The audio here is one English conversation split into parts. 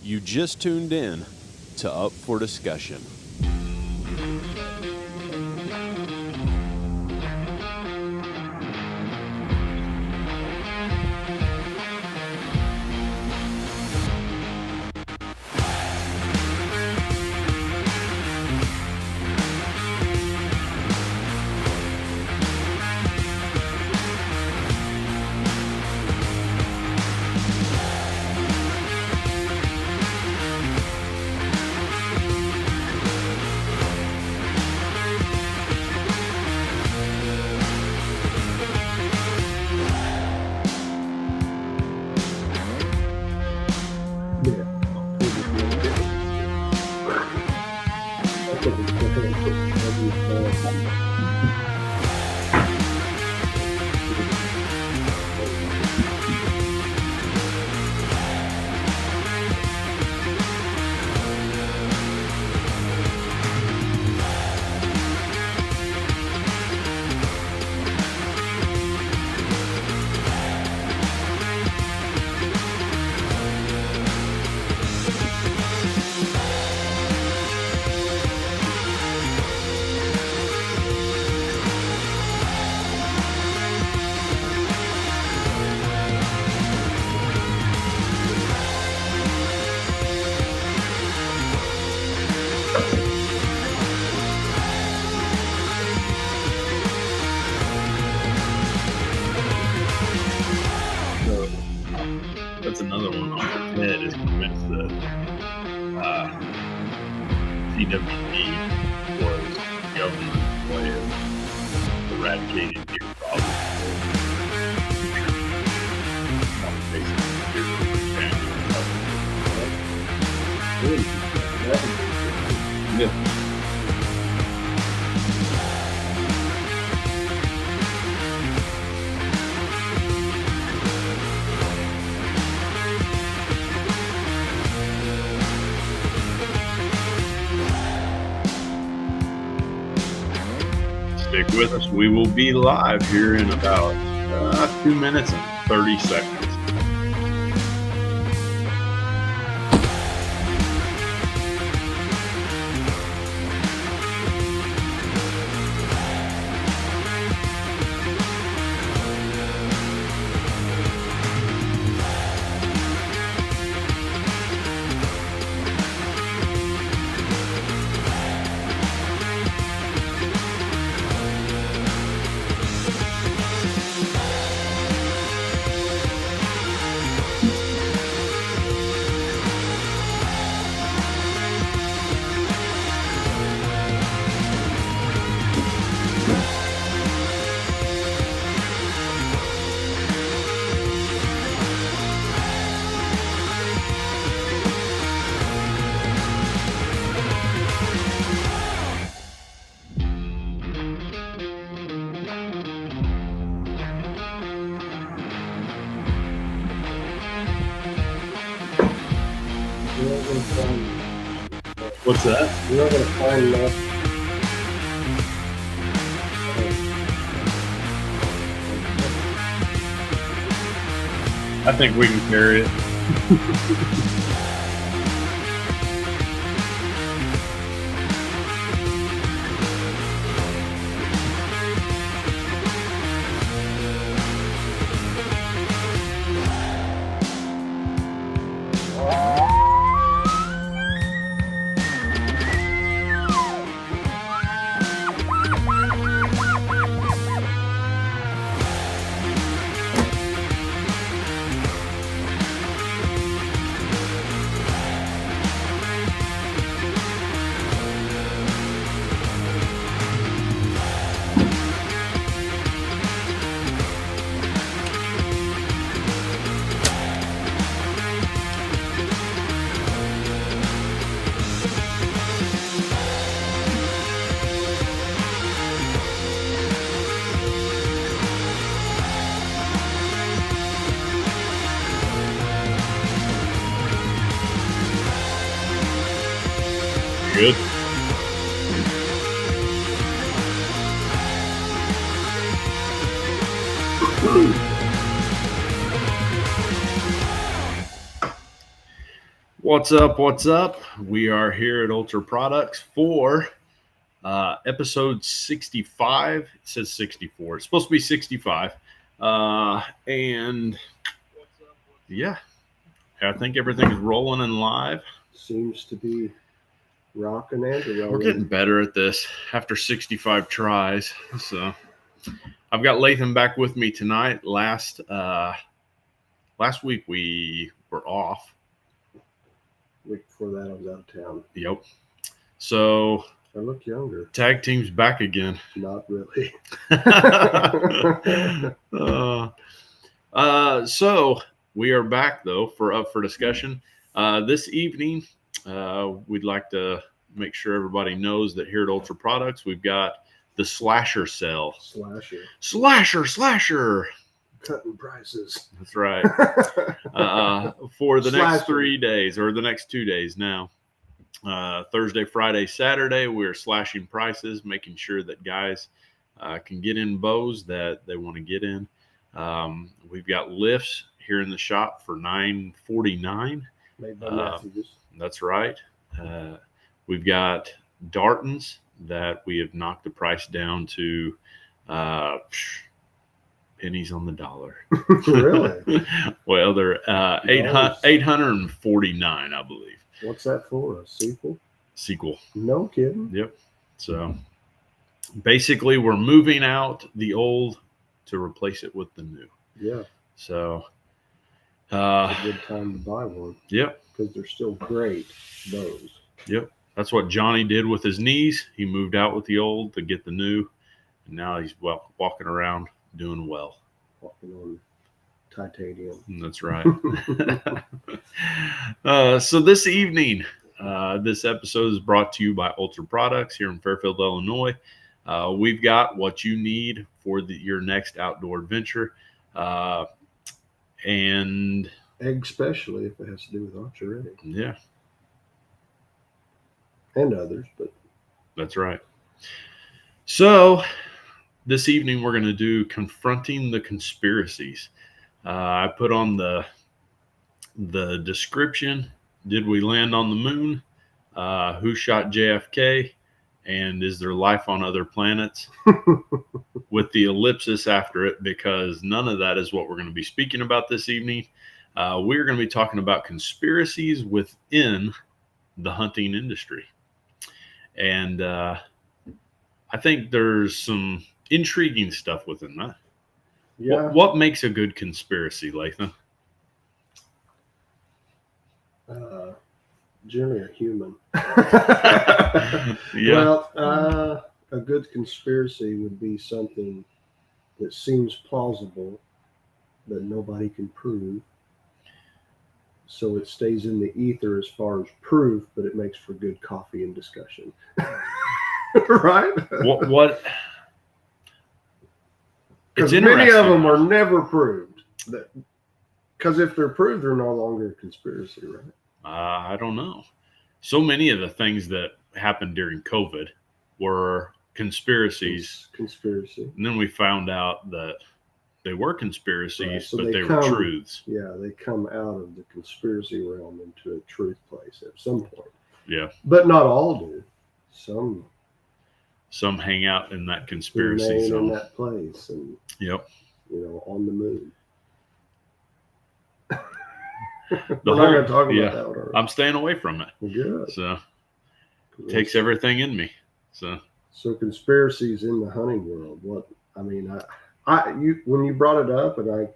You just tuned in to Up for Discussion. That's another one on his head is convinced that CWD was government way of eradicating deer problems. Yeah. Stick with us. We will be live here in about 2 minutes and 30 seconds. What's that? You're not going to fall in love. I think we can carry it. Good. What's up? What's up? We are here at Ultra Products for episode 65. It says 64. It's supposed to be 65. And yeah, I think everything is rolling and live. Seems to be rocking and rolling. We're getting better at this after 65 tries. So I've got Lathan back with me tonight. Last week we were off. Week before that, I was out of town. Yep. So I look younger. tag team's back again. Not really. So we are back though up for discussion. This evening, we'd like to make sure everybody knows that here at Ultra Products, we've got the slasher sale. Slasher. Cutting prices. That's right. For the next 3 days or the next 2 days now. Thursday, Friday, Saturday, we're slashing prices, making sure that guys can get in bows that they want to get in. We've got lifts here in the shop for $9.49. Made by Matthews. That's right. We've got Dartons that we have knocked the price down to pennies on the dollar. Really? Well, they're $849, I believe. What's that for? A Sequel. No kidding. Yep. So basically, we're moving out the old to replace it with the new. Yeah. So It's a good time to buy one. Yep. Because they're still great bows. Yep. That's what Johnny did with his knees. He moved out with the old to get the new, and now he's walking around doing well. Walking on titanium. That's right. So this evening, this episode is brought to you by Ultra Products here in Fairfield, Illinois. We've got what you need for your next outdoor adventure. And especially if it has to do with archery. Yeah. And others, but that's right. So this evening we're going to do Confronting the Conspiracies. I put on the description. Did we land on the moon? Who shot JFK? And is there life on other planets? With the ellipsis after it, because none of that is what we're going to be speaking about this evening. We're going to be talking about conspiracies within the hunting industry. And I think there's some intriguing stuff within that. yeah. What makes a good conspiracy, Lathan? Generally a human. Yeah. Well, a good conspiracy would be something that seems plausible that nobody can prove. So it stays in the ether as far as proof, but it makes for good coffee and discussion. Right? What? Because many of them are never proved. Because if they're proved, they're no longer a conspiracy, right? I don't know. So many of the things that happened during COVID were conspiracies. Conspiracy. And then we found out that they were conspiracies, right. So but they were truths. Yeah, they come out of the conspiracy realm into a truth place at some point. Yeah. But not all do. Some hang out in that conspiracy zone. In that place and Yep. On the moon. We're not going to talk about that one. I'm staying away from it. Good. So it takes everything in me. So conspiracies in the hunting world. When you brought it up, and I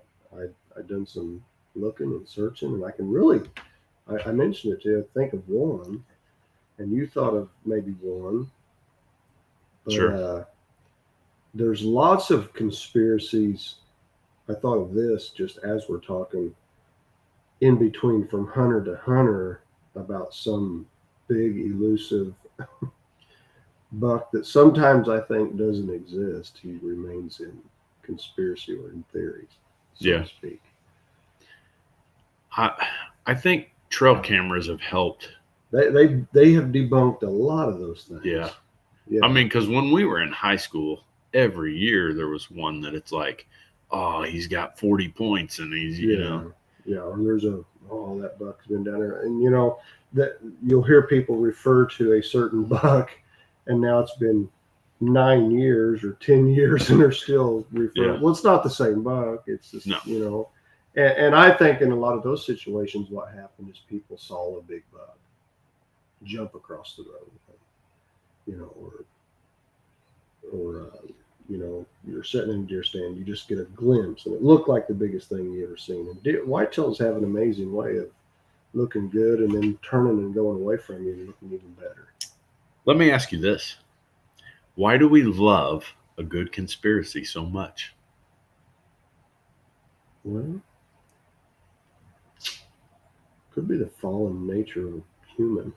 done some looking and searching, and I can really, I mentioned it to you. Think of one, and you thought of maybe one. But, sure. There's lots of conspiracies. I thought of this just as we're talking. In between, from hunter to hunter, about some big elusive buck that sometimes I think doesn't exist. He remains in conspiracy or in theories, so to speak. I think trail cameras have helped. They have debunked a lot of those things. Yeah. I mean, because when we were in high school, every year there was one that it's like, oh, he's got 40 points and he's, you know. Yeah, or there's a oh, that buck's been down there. And, that you'll hear people refer to a certain buck, and now it's been 9 years or 10 years, and they're still referring. Yeah. Well, it's not the same buck. It's just, No. And I think in a lot of those situations, what happened is people saw a big buck jump across the road, or you're sitting in a deer stand, you just get a glimpse, and it looked like the biggest thing you ever seen. And whitetails have an amazing way of looking good and then turning and going away from you and looking even better. Let me ask you this. Why do we love a good conspiracy so much? Well, could be the fallen nature of human.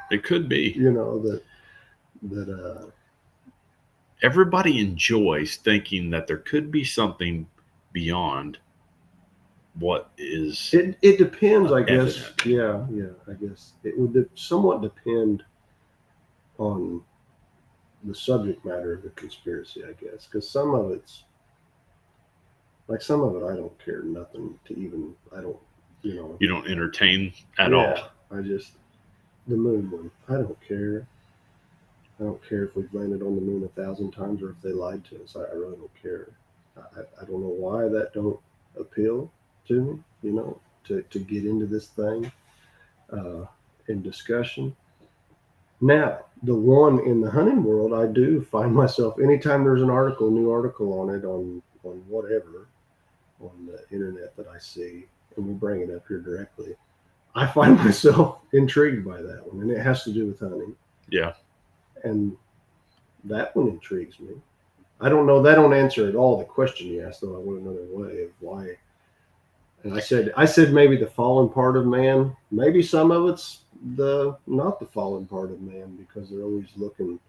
It could be. That everybody enjoys thinking that there could be something beyond what is. It depends, I guess. evident. Yeah, I guess it would somewhat depend on the subject matter of the conspiracy, I guess, because some of it I don't care nothing to even. I don't. You don't entertain at all. I just the moon one. I don't care. I don't care if we've landed on the moon 1,000 times or if they lied to us. I really don't care. I don't know why that don't appeal to me, to get into this thing in discussion. Now, the one in the hunting world, I do find myself, anytime there's an new article on it, on whatever, on the internet that I see, and we bring it up here directly, I find myself intrigued by that one, and it has to do with hunting. Yeah. And that one intrigues me. I don't know. That don't answer at all the question you asked, though. I went another way of why. And I said maybe the fallen part of man. Maybe some of it's not the fallen part of man, because they're always looking.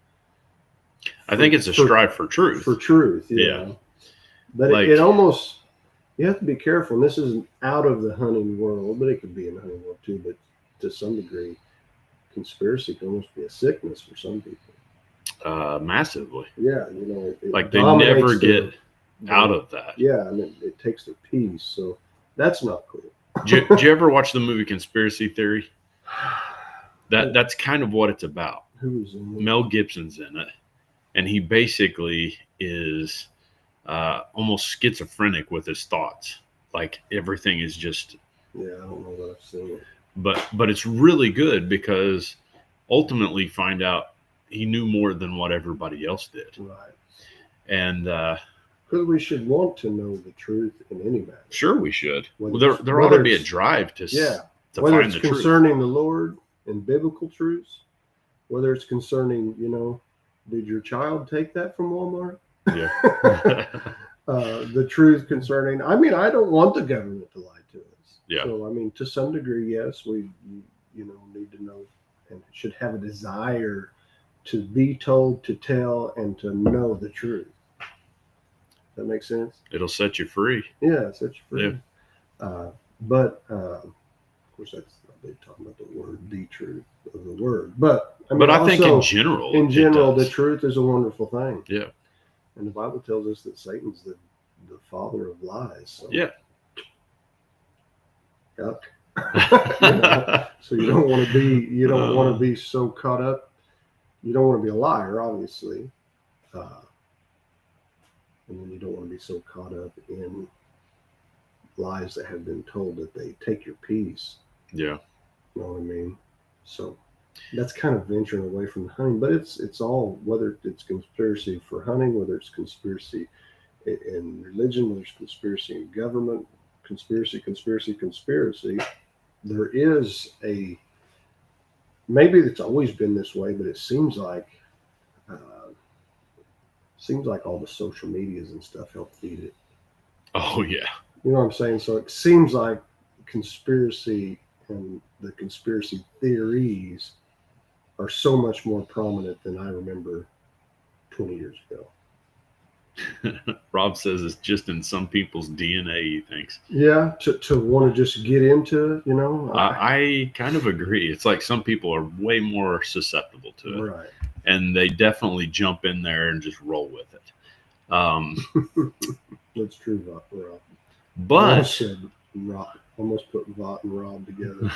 I think it's a strive for truth. For truth, yeah. But it almost, you have to be careful. And this isn't out of the hunting world, but it could be in the hunting world too. But to some degree, conspiracy can almost be a sickness for some people. Massively. Yeah, like they never get out of that. Yeah, and it takes their peace. So that's not cool. Did you ever watch the movie Conspiracy Theory? That's kind of what it's about. Who's in it? Mel Gibson's in it, and he basically is almost schizophrenic with his thoughts. Like everything is just. Yeah, I don't know that I've seen it. But it's really good because ultimately find out he knew more than what everybody else did. Right. And because we should want to know the truth in any matter. Sure, we should. There ought to be a drive to whether find it's the concerning truth. the Lord and biblical truths, whether it's concerning, did your child take that from Walmart? Yeah. The truth concerning, I don't want the government to lie to us. Yeah. So, to some degree, yes, we, need to know and should have a desire to be told, to tell, and to know the truth. That makes sense? It'll set you free. Yeah, it sets you free. Yeah. But, of course, that's not big talking about the word, the truth of the word. But, I think in general, the truth is a wonderful thing. Yeah. And the Bible tells us that Satan's the father of lies. So. Yeah. Yuck. So you don't want to be so caught up. You don't want to be a liar, obviously. And then you don't want to be so caught up in lies that have been told that they take your peace. Yeah. You know what I mean? So that's kind of venturing away from the hunting, but it's all, whether it's conspiracy for hunting, whether it's conspiracy in religion, whether it's conspiracy in government, conspiracy. There is maybe it's always been this way, but it seems like all the social medias and stuff help feed it. Oh yeah. You know what I'm saying? So it seems like conspiracy and the conspiracy theories are so much more prominent than I remember 20 years ago. Rob says it's just in some people's DNA, he thinks. Yeah, to want to just get into it, I kind of agree. It's like some people are way more susceptible to it. Right. And they definitely jump in there and just roll with it. That's true, Rob. But Rob. Almost put Vought and Rob together.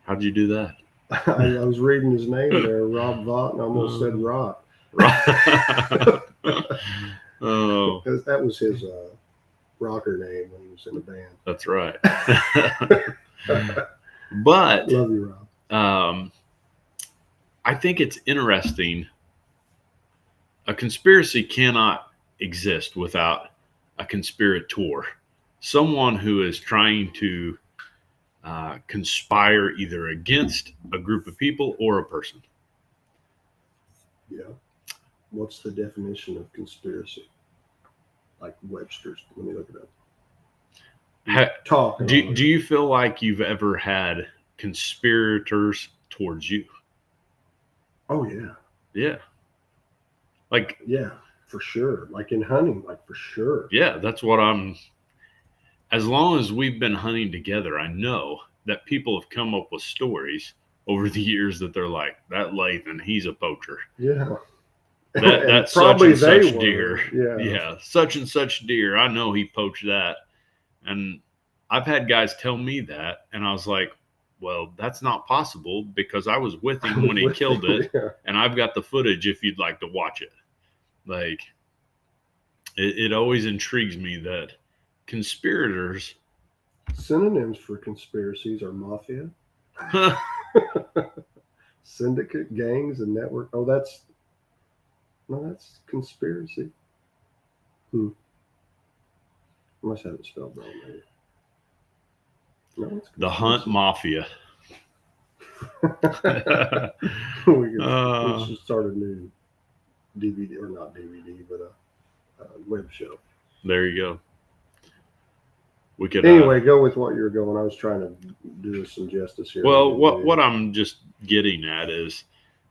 How'd you do that? I was reading his name there, Rob Vought, and I almost said Rock. Oh, Because that was his rocker name when he was in the band. that's right. But Love you, Rob. I think it's interesting. A conspiracy cannot exist without a conspirator, someone who is trying to conspire either against a group of people or a person. Yeah. What's the definition of conspiracy? Like Webster's. Let me look it up. Talk. Do you feel like you've ever had conspirators towards you? Oh, yeah. Yeah. Like, yeah, for sure. Like in hunting, like for sure. Yeah, that's what as long as we've been hunting together, I know that people have come up with stories over the years that they're like, that Lathan, he's a poacher. Yeah. That's such and such deer. Yeah. Such and such deer. I know he poached that. And I've had guys tell me that. And I was like, well, that's not possible because I was with him when he killed it. Yeah. And I've got the footage if you'd like to watch it. Like, it always intrigues me that conspirators. Synonyms for conspiracies are mafia, syndicate, gangs, and network. Oh, that's conspiracy. I must have it spelled wrong. Maybe. No, it's The Hunt Mafia. we should start a new DVD, or not DVD, but a web show. There you go. We could anyway go with what you're going. I was trying to do some justice here. Well, what I'm just getting at is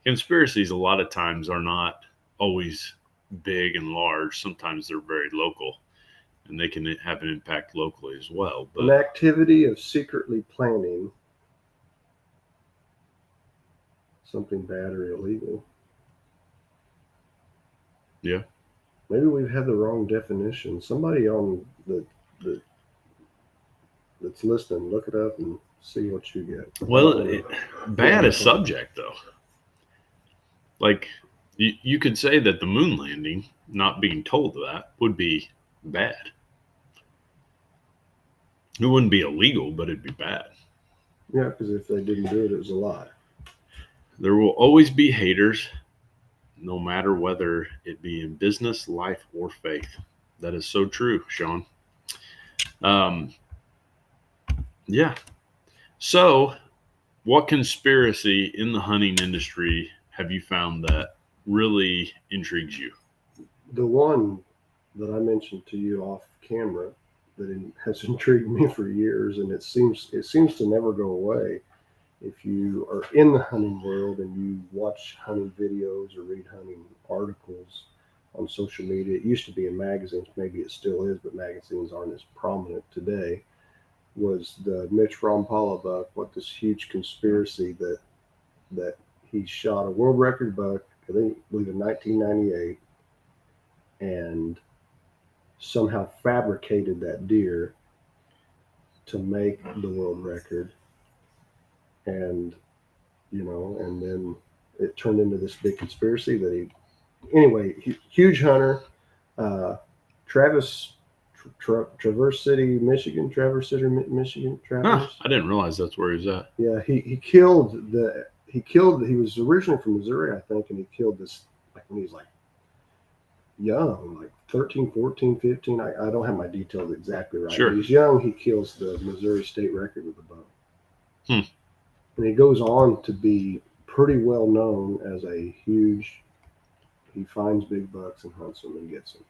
conspiracies a lot of times are not always big and large. Sometimes they're very local, and they can have an impact locally as well. But an activity of secretly planning something bad or illegal. Yeah. Maybe we've had the wrong definition. Somebody on the that's listening, look it up and see what you get. Well, bad is subject, though. Like, you could say that the moon landing, not being told that, would be bad. It wouldn't be illegal, but it'd be bad. Yeah, because if they didn't do it, it was a lie. There will always be haters, no matter whether it be in business, life, or faith. That is so true, Sean. Yeah. So, what conspiracy in the hunting industry have you found that really intrigues you? The one that I mentioned to you off camera that has intrigued me for years, and it seems to never go away. If you are in the hunting world and you watch hunting videos or read hunting articles on social media, it used to be in magazines, maybe it still is, but magazines aren't as prominent today, was the Mitch Rompala buck. What this huge conspiracy that he shot a world record buck, I believe in 1998, and somehow fabricated that deer to make the world record. And, and then it turned into this big conspiracy that huge hunter, Traverse City, Michigan. Traverse. Huh, I didn't realize that's where he's at. Yeah, he was originally from Missouri, I think, and he killed this when he was young, like 13, 14, 15. I don't have my details exactly right. Sure. When he's young, he kills the Missouri state record with a bow. And he goes on to be pretty well known as he finds big bucks and hunts them and gets them.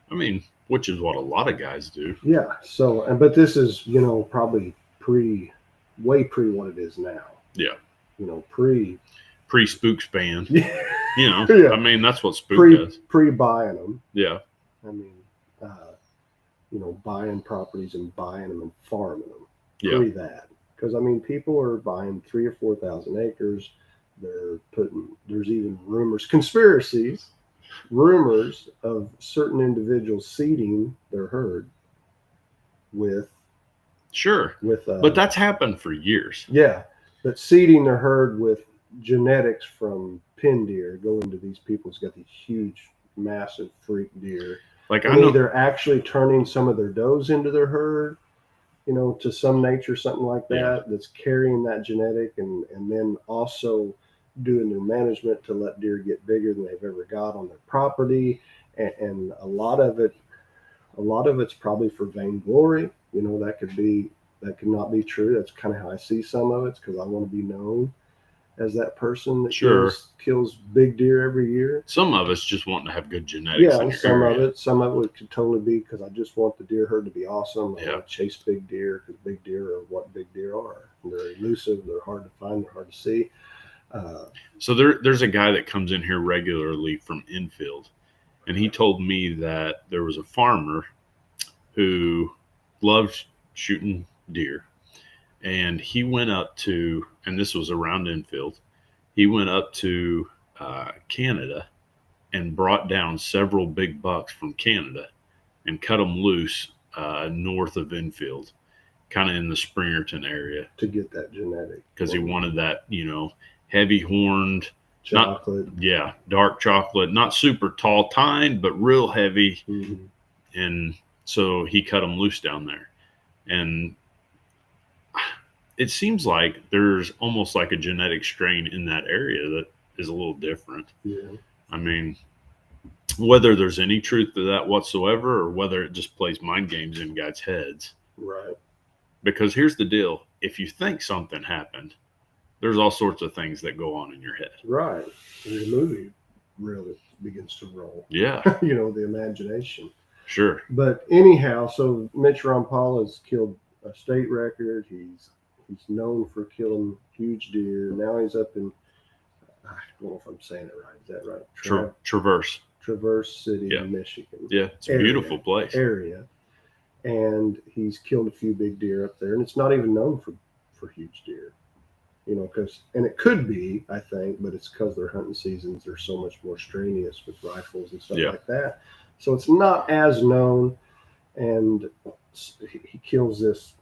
I mean, which is what a lot of guys do. Yeah. So, but this is, probably way pre what it is now. Yeah. Pre Spooks band. Yeah. Yeah. I mean, that's what Spook does. Pre-buying them. Yeah. I mean, buying properties and buying them and farming them. Yeah. Pre that. Because, people are buying 3,000 or 4,000 acres. There's even rumors of certain individuals seeding their herd. with Sure. with But that's happened for years. yeah, but seeding the herd with genetics from pin deer go into these people's got these huge, massive freak deer, Like and I know, either actually turning some of their does into their herd, to some nature, something like that, that's carrying that genetic, and then also doing their management to let deer get bigger than they've ever got on their property, and a lot of it's probably for vainglory. That could not be true. That's kind of how I see some of it. It's because I want to be known as that person that Sure. kills big deer every year. some of us just want to have good genetics. Yeah, in and your some area. of it could totally be because I just want the deer herd to be awesome. I Yeah. want to chase big deer because big deer are what big deer are. They're elusive. They're hard to find. They're hard to see. So there's a guy that comes in here regularly from infield, and he told me that there was a farmer who loved shooting deer, and he went up to, and this was around infield, he went up to Canada and brought down several big bucks from Canada and cut them loose north of infield, kind of in the Springerton area, to get that genetic because he wanted that, heavy horned, chocolate. dark chocolate, not super tall tine, but real heavy. Mhm. And so he cut them loose down there. And it seems like there's almost like a genetic strain in that area that is a little different. Yeah. I mean, whether there's any truth to that whatsoever, or whether it just plays mind games in guys' heads. Right. Because here's the deal. If you think something happened, there's all sorts of things that go on in your head. Right. And the movie really begins to roll. Yeah. The imagination. Sure. But anyhow, so Mitch Rampal has killed a state record. He's known for killing huge deer. Now he's up in, I don't know if I'm saying it right. Is that right? Traverse. Traverse City, Yeah. Michigan. Yeah, it's a beautiful place. Area. And he's killed a few big deer up there. And it's not even known for huge deer. And it could be, I think, but it's because their hunting seasons are so much more strenuous with rifles and stuff like that. So it's not as known, and he kills this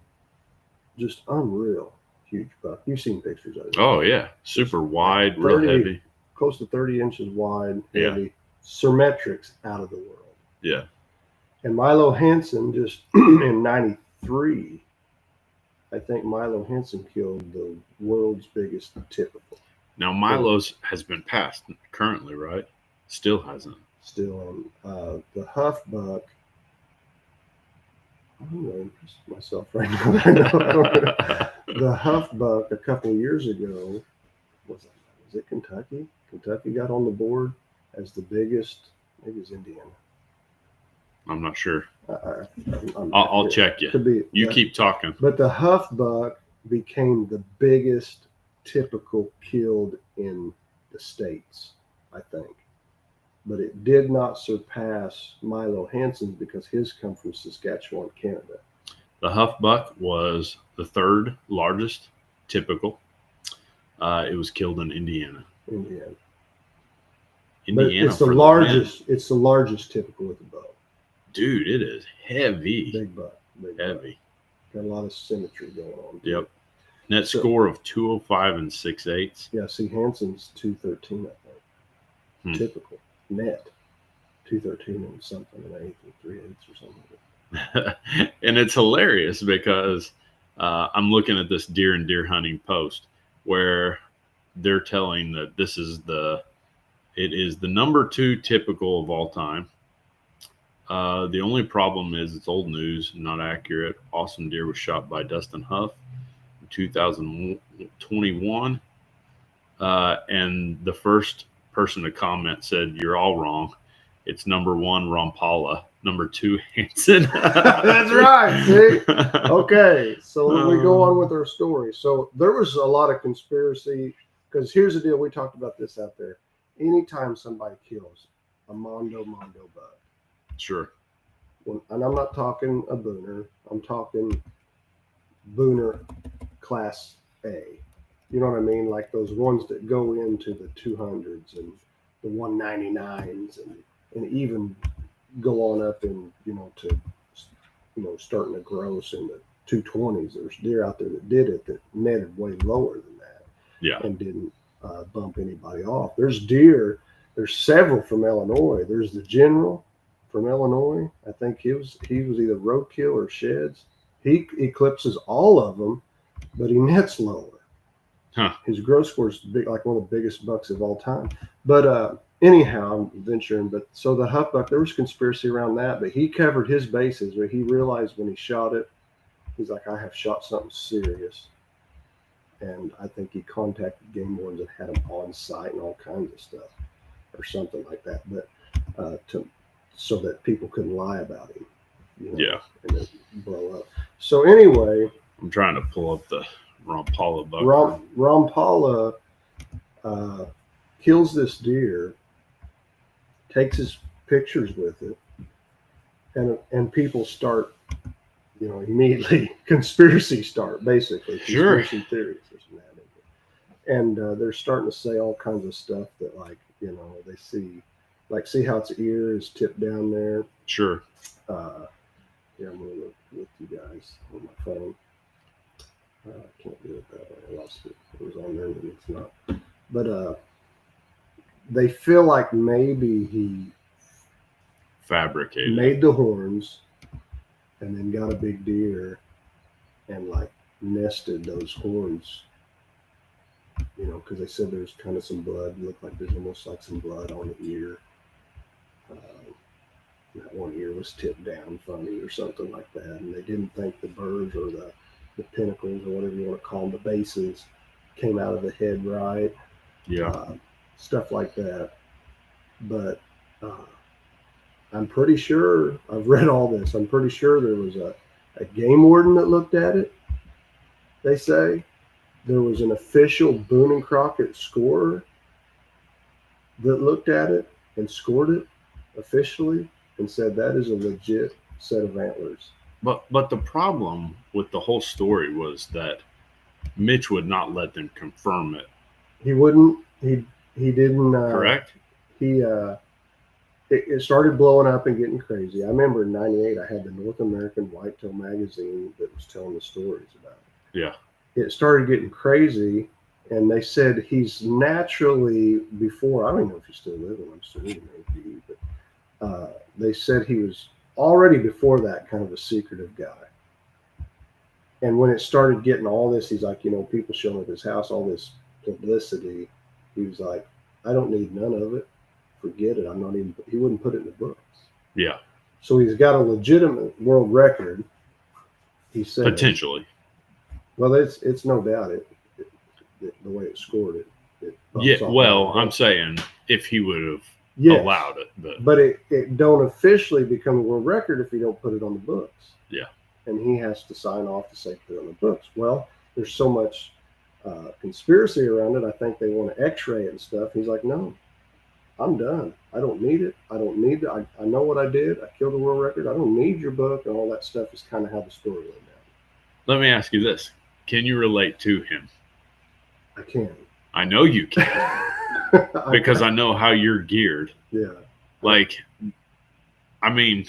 just unreal huge buck. You've seen pictures of it. Oh yeah, super wide, real heavy, close to 30 inches wide, Yeah. heavy, Symmetrics out of the world. Yeah. And Milo Hansen just in '93, I think Milo Hansen killed the world's biggest typical. Now Milo's has been passed currently, right? Still hasn't. Still on the Huff buck. I'm going to impress myself right now. The Huff buck a couple years ago was it Kentucky? Kentucky got on the board as the biggest. Maybe it was Indiana. I'm not sure. I'll check you. Could be. You keep talking. But the Huff buck became the biggest typical killed in the States, I think. But it did not surpass Milo Hansen's because his come from Saskatchewan, Canada. The Huff buck was the third largest typical. It was killed in Indiana. But it's the largest. It's the largest typical with the bow. Dude, it is heavy. Big buck. Heavy. Got a lot of symmetry going on. Yep. Net score of 205 and 6/8. Yeah, see, Hansen's 213, I think. Typical. Net. 213 and something, an eighth or 3/8 or something. And it's hilarious because I'm looking at this deer and deer hunting post where they're telling that it is the number 2 typical of all time. The only problem is it's old news, not accurate. Awesome deer was shot by Dustin Huff in 2021. And the first person to comment said, "You're all wrong. It's number 1, Rampala. Number 2, Hansen." That's right. See? Okay. So we go on with our story. So there was a lot of conspiracy because here's the deal. We talked about this out there. Anytime somebody kills a mondo buck. Sure. And I'm not talking a booner. I'm talking booner class A. You know what I mean? Like those ones that go into the 200s and the 199s and even go on up in, to starting to gross in the 220s. There's deer out there that did it that netted way lower than that. Yeah. And didn't bump anybody off. There's deer. There's several from Illinois. There's the General from Illinois. I think he was either roadkill or sheds. He eclipses all of them, but he nets lower. Huh. His growth score is big, like one of the biggest bucks of all time. But anyhow, I'm venturing. But so the huff buck, there was conspiracy around that, but he covered his bases. Where he realized when he shot it, he's like, I have shot something serious. And I think he contacted game wardens and had them on site and all kinds of stuff, or something like that. But so that people couldn't lie about him. Yeah. And it blow up. So anyway, I'm trying to pull up the Rampala buck. Rampala kills this deer, takes his pictures with it, and people start, immediately conspiracy start, basically. Conspiracy theories. And they're starting to say all kinds of stuff that, like, they see how its ear is tipped down there. Sure. Yeah, I'm going to look with you guys on my phone. I can't do it that way. I lost it. It was on there, but it's not. But they feel like maybe he fabricated, made the horns, and then got a big deer, and like nested those horns. Because they said there's kind of some blood. It looked like there's almost like some blood on the ear. That one ear was tipped down funny or something like that, and they didn't think the burrs or the pinnacles or whatever you want to call them, the bases, came out of the head right. Yeah. Stuff like that. But I'm pretty sure, I've read all this, I'm pretty sure there was a game warden that looked at it. They say there was an official Boone and Crockett scorer that looked at it and scored it officially and said that is a legit set of antlers. But the problem with the whole story was that Mitch would not let them confirm it. He wouldn't. He didn't. Correct. It started blowing up and getting crazy. I remember in '98 I had the North American Whitetail magazine that was telling the stories about it. Yeah. It started getting crazy, and they said he's naturally, before, I don't even know if he's still living, I'm still reading APD, but they said he was already before that kind of a secretive guy. And when it started getting all this, he's like, people showing up his house, all this publicity, he was like, I don't need none of it. Forget it. He wouldn't put it in the books. Yeah. So he's got a legitimate world record. He said potentially. Well, it's no doubt the way it scored it. Yeah. Well, I'm saying if he would have allowed it, but it don't officially become a world record if you don't put it on the books. Yeah. And he has to sign off to say put it on the books. Well, there's so much conspiracy around it. I think they want to X-ray it and stuff. He's like, no, I'm done. I don't need it. I don't need it. I know what I did. I killed a world record. I don't need your book, and all that stuff is kind of how the story went down. Let me ask you this. Can you relate to him? I can. I know you can. Because I know how you're geared. Yeah. Like, I mean,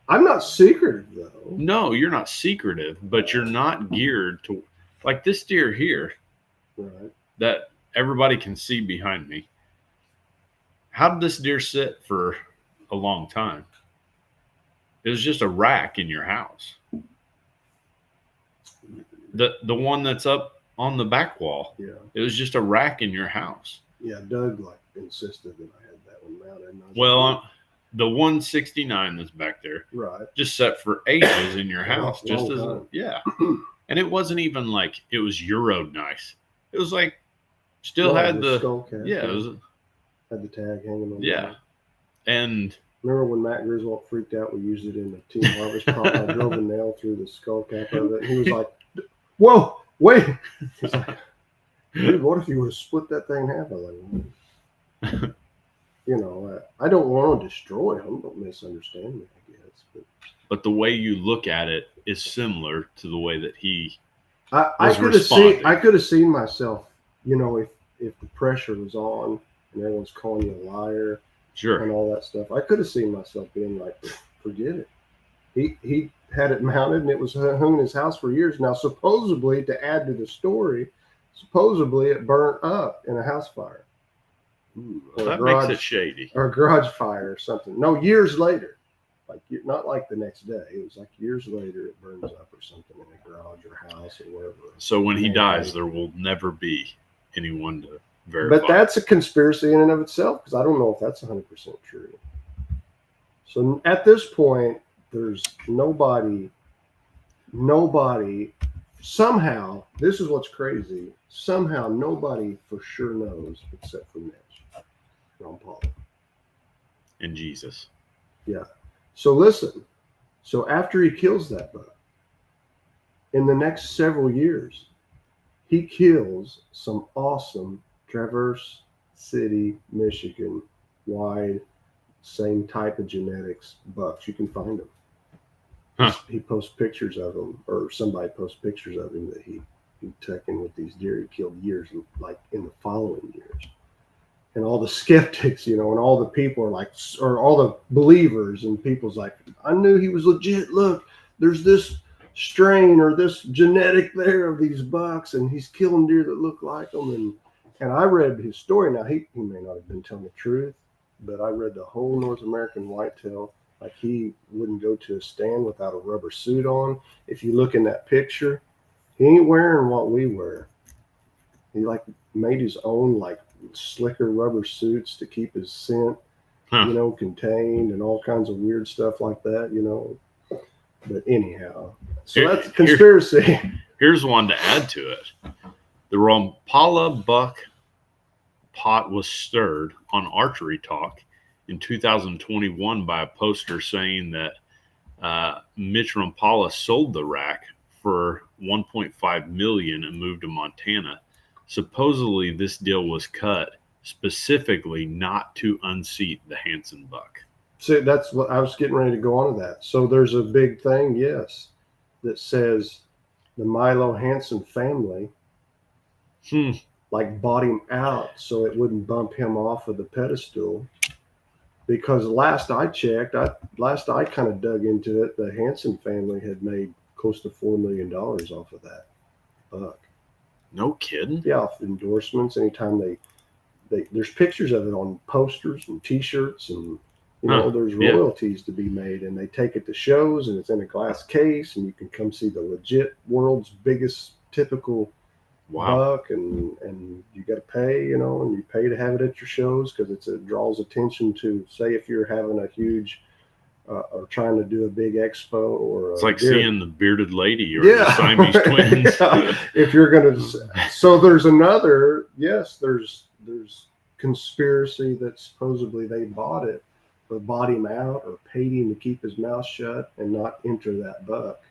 I'm not secretive, though. No, you're not secretive, but you're not geared to, like this deer here, right, that everybody can see behind me. How did this deer sit for a long time? It was just a rack in your house. The one that's up on the back wall. Yeah. It was just a rack in your house. Yeah, Doug insisted that I had that one mounted. Well, the 169 that's back there, right, just sat for ages in your house, just as and it wasn't even like it was Euroed nice. It was like still had the skull cap. Yeah, it was had the tag hanging on. Yeah, and remember when Matt Griswold freaked out? We used it in the Team Harvest Pop. I drove a nail through the skull cap of it. And he was like, "Whoa, wait!" He's like, dude, what if you would have split that thing in half? I was like, I don't want to destroy them. Don't misunderstand me, I guess. But the way you look at it is similar to the way that he I could have seen myself, if the pressure was on and everyone's calling you a liar, sure, and all that stuff. I could have seen myself being like, forget it. had it mounted, and it was hung in his house for years. Now, supposedly, to add to the story, supposedly it burnt up in a house fire. Ooh, Or that garage, makes it shady. or a garage fire or something. No, years later. Like, not like the next day. It was like years later it burns up or something in a garage or house or wherever. So when he Man, dies, there will never be anyone to verify. But that's a conspiracy in and of itself, because I don't know if that's 100% true. So at this point, there's nobody, somehow, this is what's crazy, somehow nobody for sure knows except for Mitch, Ron Paul. And Jesus. Yeah. So listen, so after he kills that buck, in the next several years, he kills some awesome Traverse City, Michigan wide, same type of genetics bucks. You can find them. Huh. He posts pictures of them, or somebody posts pictures of him that he took in with these deer he killed years, like in the following years. And all the skeptics, and all the people are like, or all the believers and people's like, I knew he was legit. Look, there's this strain or this genetic there of these bucks, and he's killing deer that look like them. And I read his story. Now, he may not have been telling the truth, but I read the whole North American whitetail. Like, he wouldn't go to a stand without a rubber suit on. If you look in that picture, he ain't wearing what we wear. He like made his own like slicker rubber suits to keep his scent, contained, and all kinds of weird stuff like that, But anyhow, so that's a conspiracy. Here's one to add to it. The Rampala buck pot was stirred on Archery Talk in 2021 by a poster saying that Mitch Rampala sold the rack for $1.5 million and moved to Montana. Supposedly, this deal was cut specifically not to unseat the Hansen buck. So that's what I was getting ready to go on to that. So there's a big thing, yes, that says the Milo Hansen family like bought him out so it wouldn't bump him off of the pedestal. Because last I checked, last I kind of dug into it, the Hansen family had made close to $4 million off of that buck. No kidding. Yeah, off endorsements. Anytime they there's pictures of it on posters and T-shirts, and there's royalties to be made, and they take it to shows, and it's in a glass case, and you can come see the legit world's biggest typical buck, and you got to pay, and you pay to have it at your shows because it draws attention to, say, if you're having a huge or trying to do a big expo, or it's like seeing the bearded lady or the Siamese twins. Yeah. If you're gonna, so there's another, yes, there's conspiracy that supposedly they bought it or bought him out or paid him to keep his mouth shut and not enter that buck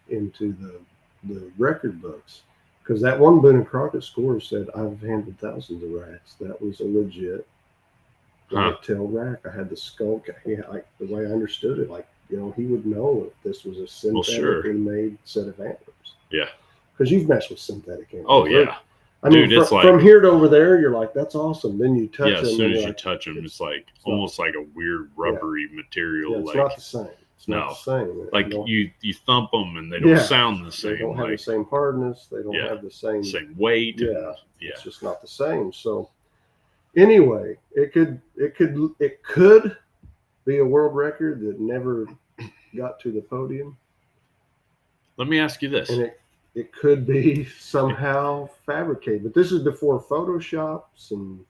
into the record books. Because that one Boone and Crockett score said, I've handled thousands of racks. That was a legit whitetail rack. I had the skull, like the way I understood it, like, he would know if this was a synthetically made set of antlers. Yeah. Because you've messed with synthetic antlers. Oh, yeah. I mean, from here to over there, you're like, that's awesome. Then you touch them. As soon as you touch them, it's like almost like a weird rubbery material. Yeah, it's not the same. It's not the same. Like you thump them and they don't sound the same. They don't have the same hardness. They don't have the same weight. Yeah. It's just not the same. So anyway, it could be a world record that never got to the podium. Let me ask you this. And it could be somehow fabricated, but this is before Photoshops, and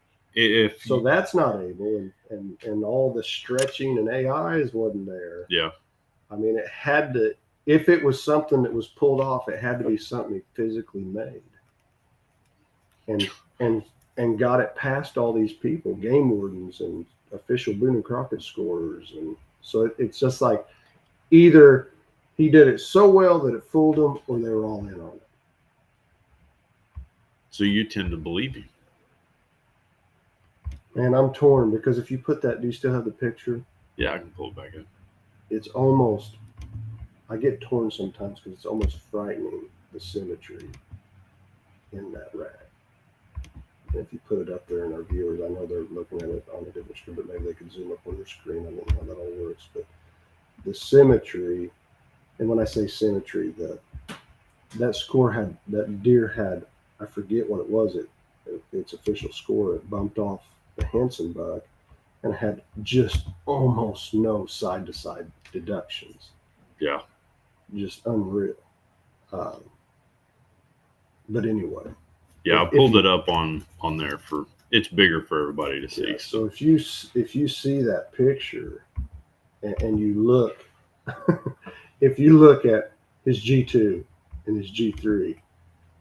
so that's not able, and all the stretching and AIs wasn't there. Yeah. I mean, it had to, if it was something that was pulled off, it had to be something physically made. And got it past all these people, game wardens and official Boone and Crockett scorers. And so it's just like either he did it so well that it fooled them, or they were all in on it. So you tend to believe him. Man, I'm torn, because if you put that, do you still have the picture? Yeah, I can pull it back in. It's almost, I get torn sometimes because it's almost frightening, the symmetry in that rack. And if you put it up there, and our viewers, I know they're looking at it on a different screen, but maybe they could zoom up on their screen. I don't know how that all works, but the symmetry And when I say symmetry, that deer had, I forget what it was. Its official score. It bumped off the Henson buck and had just almost no side to side deductions. Yeah. Just unreal. But anyway. Yeah, I pulled it up on there for it's bigger for everybody to see. Yeah, so if you see that picture and you look, if you look at his G2 and his G3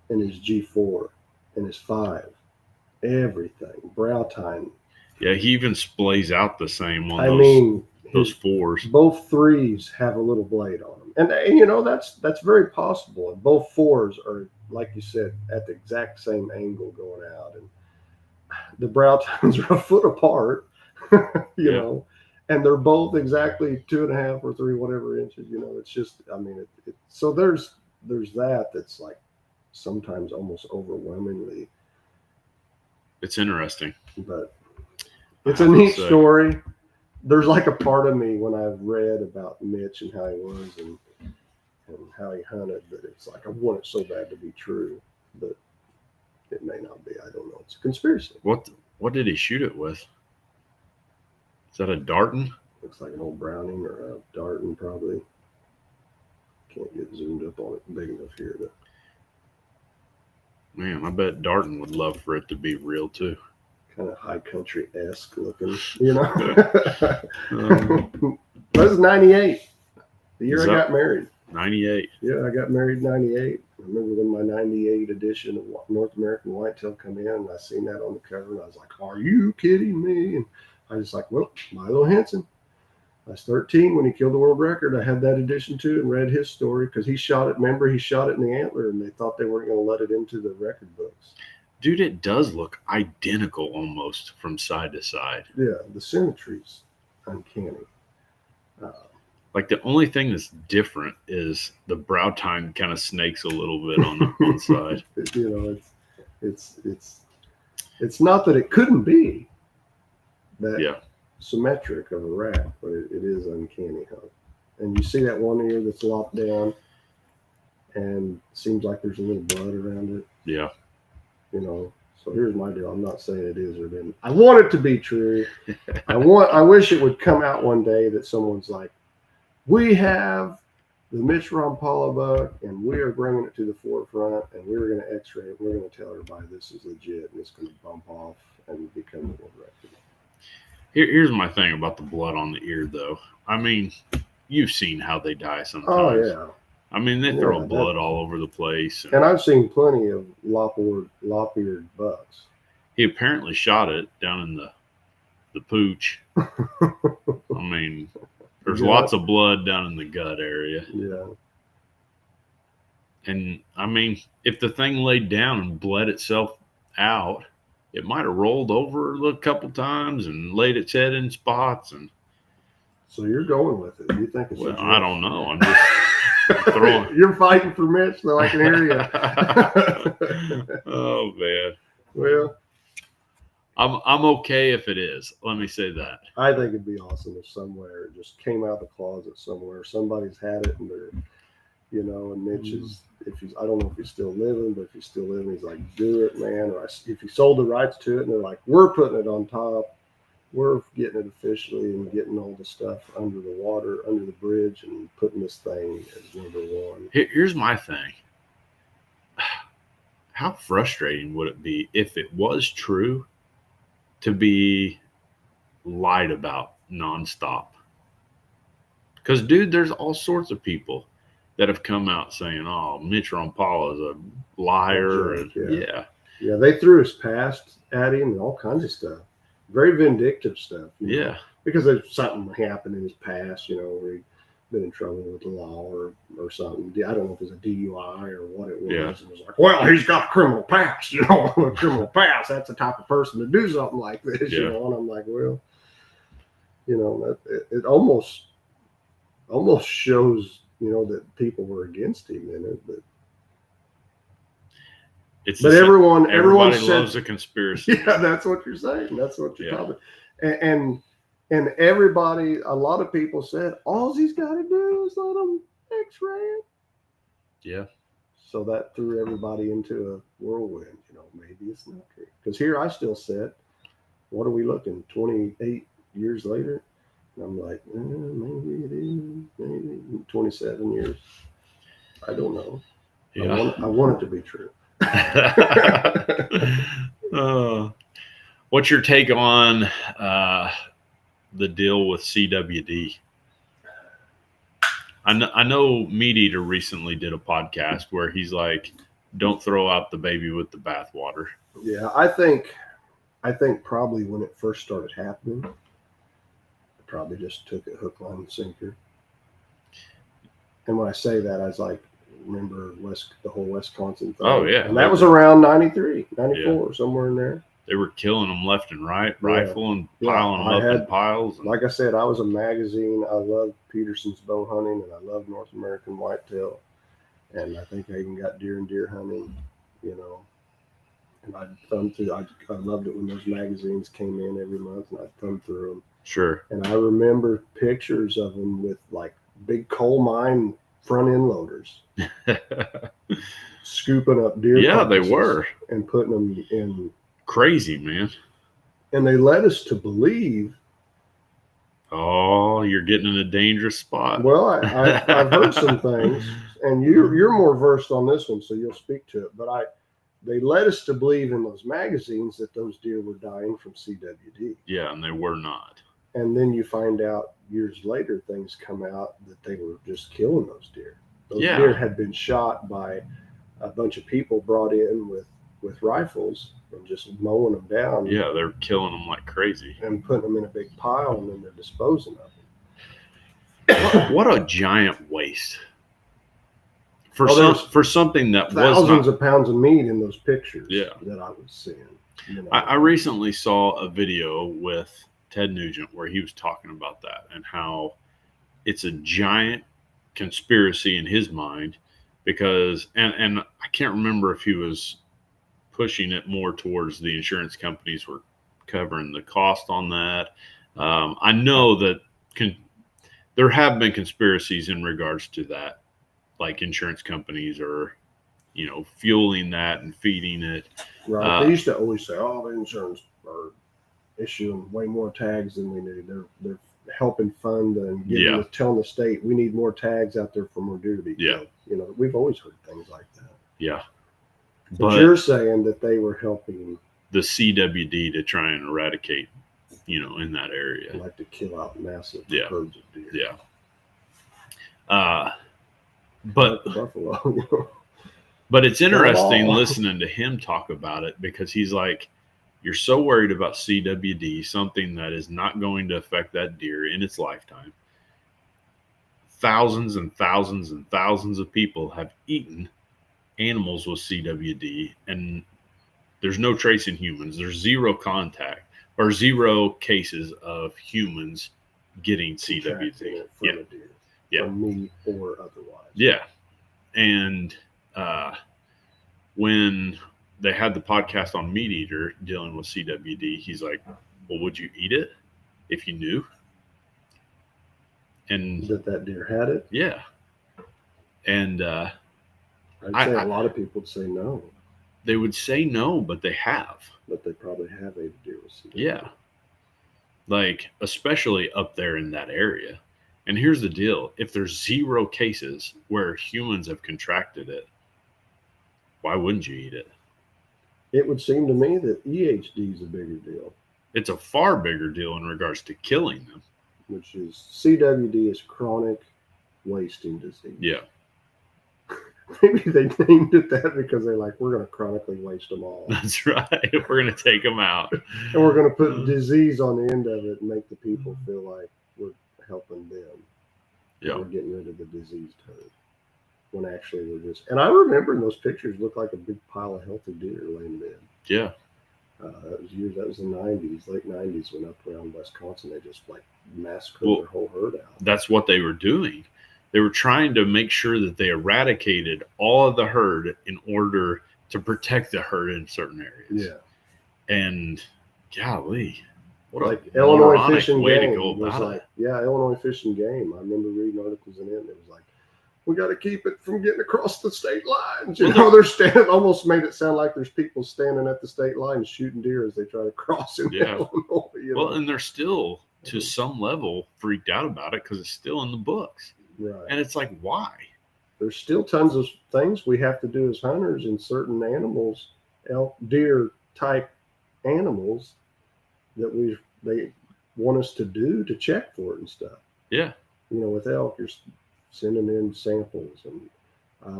and his G4 and his 5, everything, brow tine. Yeah, he even splays out the same on those 4s. Both 3s have a little blade on them, and you know that's very possible. And both 4s are, like you said, at the exact same angle going out, and the brow tines are a foot apart, you know, and they're both exactly 2.5 or 3 whatever inches. You know, it's just, I mean, so there's that's like sometimes almost overwhelmingly. It's interesting, but it's a neat story. There's like a part of me when I've read about Mitch and how he was and how he hunted that it's like I want it so bad to be true, but it may not be. I don't know. It's a conspiracy. What did he shoot it with? Is that a Darton? Looks like an old Browning or a Darton, probably. Can't get zoomed up on it big enough here. Man, I bet Darton would love for it to be real too. Kind of high country-esque looking, you know. That was 98, the year I got married. 98. Yeah, I got married in 98. I remember when my 98 edition of North American Whitetail come in, and I seen that on the cover, and I was like, "Are you kidding me?" And I was like, "Well, Milo Henson." I was 13 when he killed the world record. I had that edition too, and read his story because he shot it. Remember, he shot it in the antler, and they thought they weren't going to let it into the record books. Dude, it does look identical almost from side to side. Yeah, the symmetry's uncanny. Like the only thing that's different is the brow tine kind of snakes a little bit on the one side. You know, it's not that it couldn't be that symmetric of a rack, but it is uncanny, huh? And you see that one ear that's lopped down, and it seems like there's a little blood around it. Yeah. You know, so here's my deal. I'm not saying it is or didn't. I want it to be true. I wish it would come out one day that someone's like, we have the Mitch Rompala buck, and we are bringing it to the forefront, and we're going to X-ray it. We're going to tell everybody this is legit, and it's going to bump off and become a world record. Here's my thing about the blood on the ear, though. I mean, you've seen how they die sometimes. Oh yeah. I mean, they throw blood all over the place. And I've seen plenty of lop-eared bucks. He apparently shot it down in the pooch. I mean, there's lots of blood down in the gut area. Yeah. And, I mean, if the thing laid down and bled itself out, it might have rolled over a couple times and laid its head in spots. And so you're going with it. You think it's I don't know. I'm just... You're fighting for Mitch, though. I can hear you. Oh man. Well, I'm okay if it is. Let me say that. I think it'd be awesome if somewhere it just came out of the closet somewhere. Somebody's had it, and they're, you know, and Mitch is. I don't know if he's still living, but if he's still living, he's like, do it, man. Or if he sold the rights to it, and they're like, we're putting it on top. We're getting it officially and getting all the stuff under the water, under the bridge, and putting this thing as #1. Here's my thing. How frustrating would it be if it was true to be lied about nonstop? Because, dude, there's all sorts of people that have come out saying, oh, Mitch Rompala is a liar. Yeah, they threw his past at him and all kinds of stuff. Very vindictive stuff. Yeah. Because there's something happened in his past, you know, where he'd been in trouble with the law or something. I don't know if it was a DUI or what it was. Yeah. It was like, well, he's got a criminal past, you know, a criminal past. That's the type of person to do something like this, you know. And I'm like, well, you know, it almost shows, you know, that people were against him in it, but. Everyone loves a conspiracy. Yeah, that's what you're saying. That's what you're talking about. And everybody, a lot of people said, all he's got to do is let him X-ray it. Yeah. So that threw everybody into a whirlwind. Maybe it's not true. Because here I still sit. What are we looking? 28 years later, and I'm like, maybe it is. Maybe 27 years. I don't know. Yeah. I want it to be true. What's your take on the deal with CWD? I know Meat Eater recently did a podcast where he's like, "Don't throw out the baby with the bathwater." Yeah, I think probably when it first started happening, I probably just took it hook, line, and sinker. And when I say that, I was like, remember the whole Wisconsin thing? Oh, yeah. And that was around 93, 94, Yeah. somewhere in there. They were killing them left and right, rifling, piling them up in piles. Like I said, I was a magazine. I loved Peterson's bow hunting, and I loved North American whitetail. And I think I even got deer and deer hunting, And I'd thumb through. I loved it when those magazines came in every month, and I'd thumb through them. Sure. And I remember pictures of them with like big coal mine front end loaders, scooping up deer. Yeah, they were, and putting them in. Crazy, man. And they led us to believe. Oh, you're getting in a dangerous spot. Well, I've heard some things, and you're more versed on this one, so you'll speak to it. But they led us to believe in those magazines that those deer were dying from CWD. Yeah, and they were not. And then you find out years later, things come out that they were just killing those deer. Those deer had been shot by a bunch of people brought in with rifles and just mowing them down. Yeah, they're killing them like crazy. And putting them in a big pile, and then they're disposing of them. What a giant waste. For something that was thousands of pounds of meat in those pictures that I was seeing. I recently saw a video with Ted Nugent where he was talking about that and how it's a giant conspiracy in his mind because, and I can't remember if he was pushing it more towards the insurance companies were covering the cost on that. I know that there have been conspiracies in regards to that, like insurance companies are, fueling that and feeding it. Right. They used to always say, "Oh, the insurance are issuing way more tags than we need. They're helping fund and telling the state we need more tags out there for more deer to be killed." We've always heard things like that. Yeah. But you're saying that they were helping the CWD to try and eradicate, in that area. Like to kill out massive herds of deer. Yeah. But like the buffalo, But it's interesting listening to him talk about it because he's like, you're so worried about CWD, something that is not going to affect that deer in its lifetime. Thousands and thousands and thousands of people have eaten animals with CWD, and there's no trace in humans. There's zero contact or zero cases of humans getting CWD. From meat or otherwise. Yeah. And when they had the podcast on Meat Eater dealing with CWD, he's like, well, would you eat it if you knew? And that deer had it? Yeah. And I'd say a lot of people would say no. They would say no, but they have. But they probably have ate deer with CWD. Yeah. Like, especially up there in that area. And here's the deal. If there's zero cases where humans have contracted it, why wouldn't you eat it? It would seem to me that EHD is a bigger deal. It's a far bigger deal in regards to killing them. Which is CWD is chronic wasting disease. Yeah. Maybe they named it that because they're like, we're going to chronically waste them all. That's right. We're going to take them out. And we're going to put disease on the end of it and make the people feel like we're helping them. Yeah. We're getting rid of the diseased herd. When actually we're just... And I remember in those pictures looked like a big pile of healthy deer laying dead. Yeah. That was the 90s, late 90s, when up around Wisconsin, they just like massacred their whole herd out. That's what they were doing. They were trying to make sure that they eradicated all of the herd in order to protect the herd in certain areas. Yeah. And golly, what like a Illinois Fish and way Game to go was about like, it. yeah, Illinois Fish and Game. I remember reading articles in it, and it was like We got to keep it from getting across the state lines. You know, they're standing, almost made it sound like there's people standing at the state line shooting deer as they try to cross in Illinois. You know? Well, and they're still, to some level, freaked out about it because it's still in the books. Right. And it's like, why? There's still tons of things we have to do as hunters in certain animals, elk, deer type animals that they want us to do to check for it and stuff. Yeah. You know, with elk, you're sending in samples. And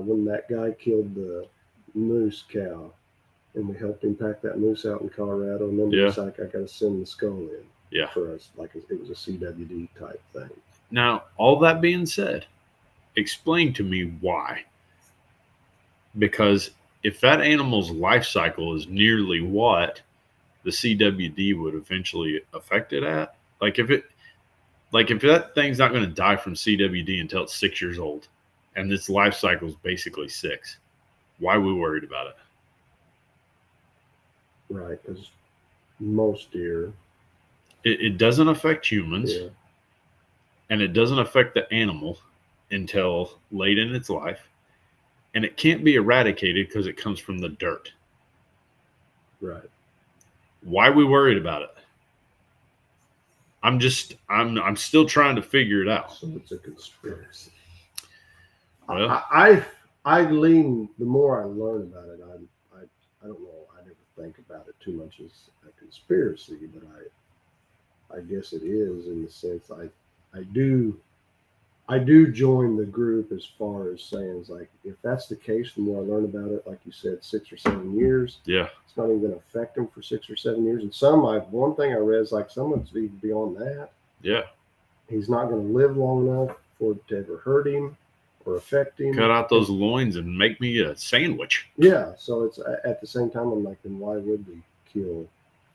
when that guy killed the moose cow and we helped him pack that moose out in Colorado, and then it's like, I got to send the skull in for us. Like it was a CWD type thing. Now, all that being said, explain to me why. Because if that animal's life cycle is nearly what the CWD would eventually affect it at, like if that thing's not going to die from CWD until it's 6 years old, and its life cycle is basically 6, why are we worried about it? Right, because most deer, it doesn't affect humans, and it doesn't affect the animal until late in its life, and it can't be eradicated because it comes from the dirt. Right. Why are we worried about it? I'm still trying to figure it out. So it's a conspiracy. Well, I lean, the more I learn about it, I don't know, I never think about it too much as a conspiracy, but I guess it is, in the sense I do join the group as far as saying, like, if that's the case, the more I learn about it, like you said, 6 or 7 years. Yeah. It's not even going to affect them for 6 or 7 years. And one thing I read is like someone's even beyond that. Yeah. He's not going to live long enough for it to ever hurt him or affect him. Cut out those loins and make me a sandwich. Yeah. So it's at the same time, I'm like, then why would we kill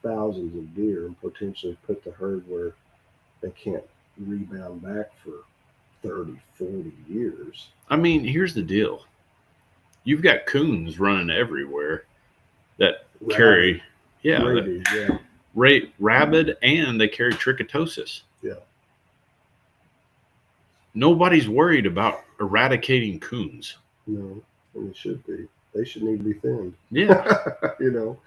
thousands of deer and potentially put the herd where they can't rebound back for 30, 40 years? I mean, here's the deal. You've got coons running everywhere that carry, rabid, and they carry trichinosis. Yeah. Nobody's worried about eradicating coons. No, and they should be. They should need to be thinned. Yeah. You know,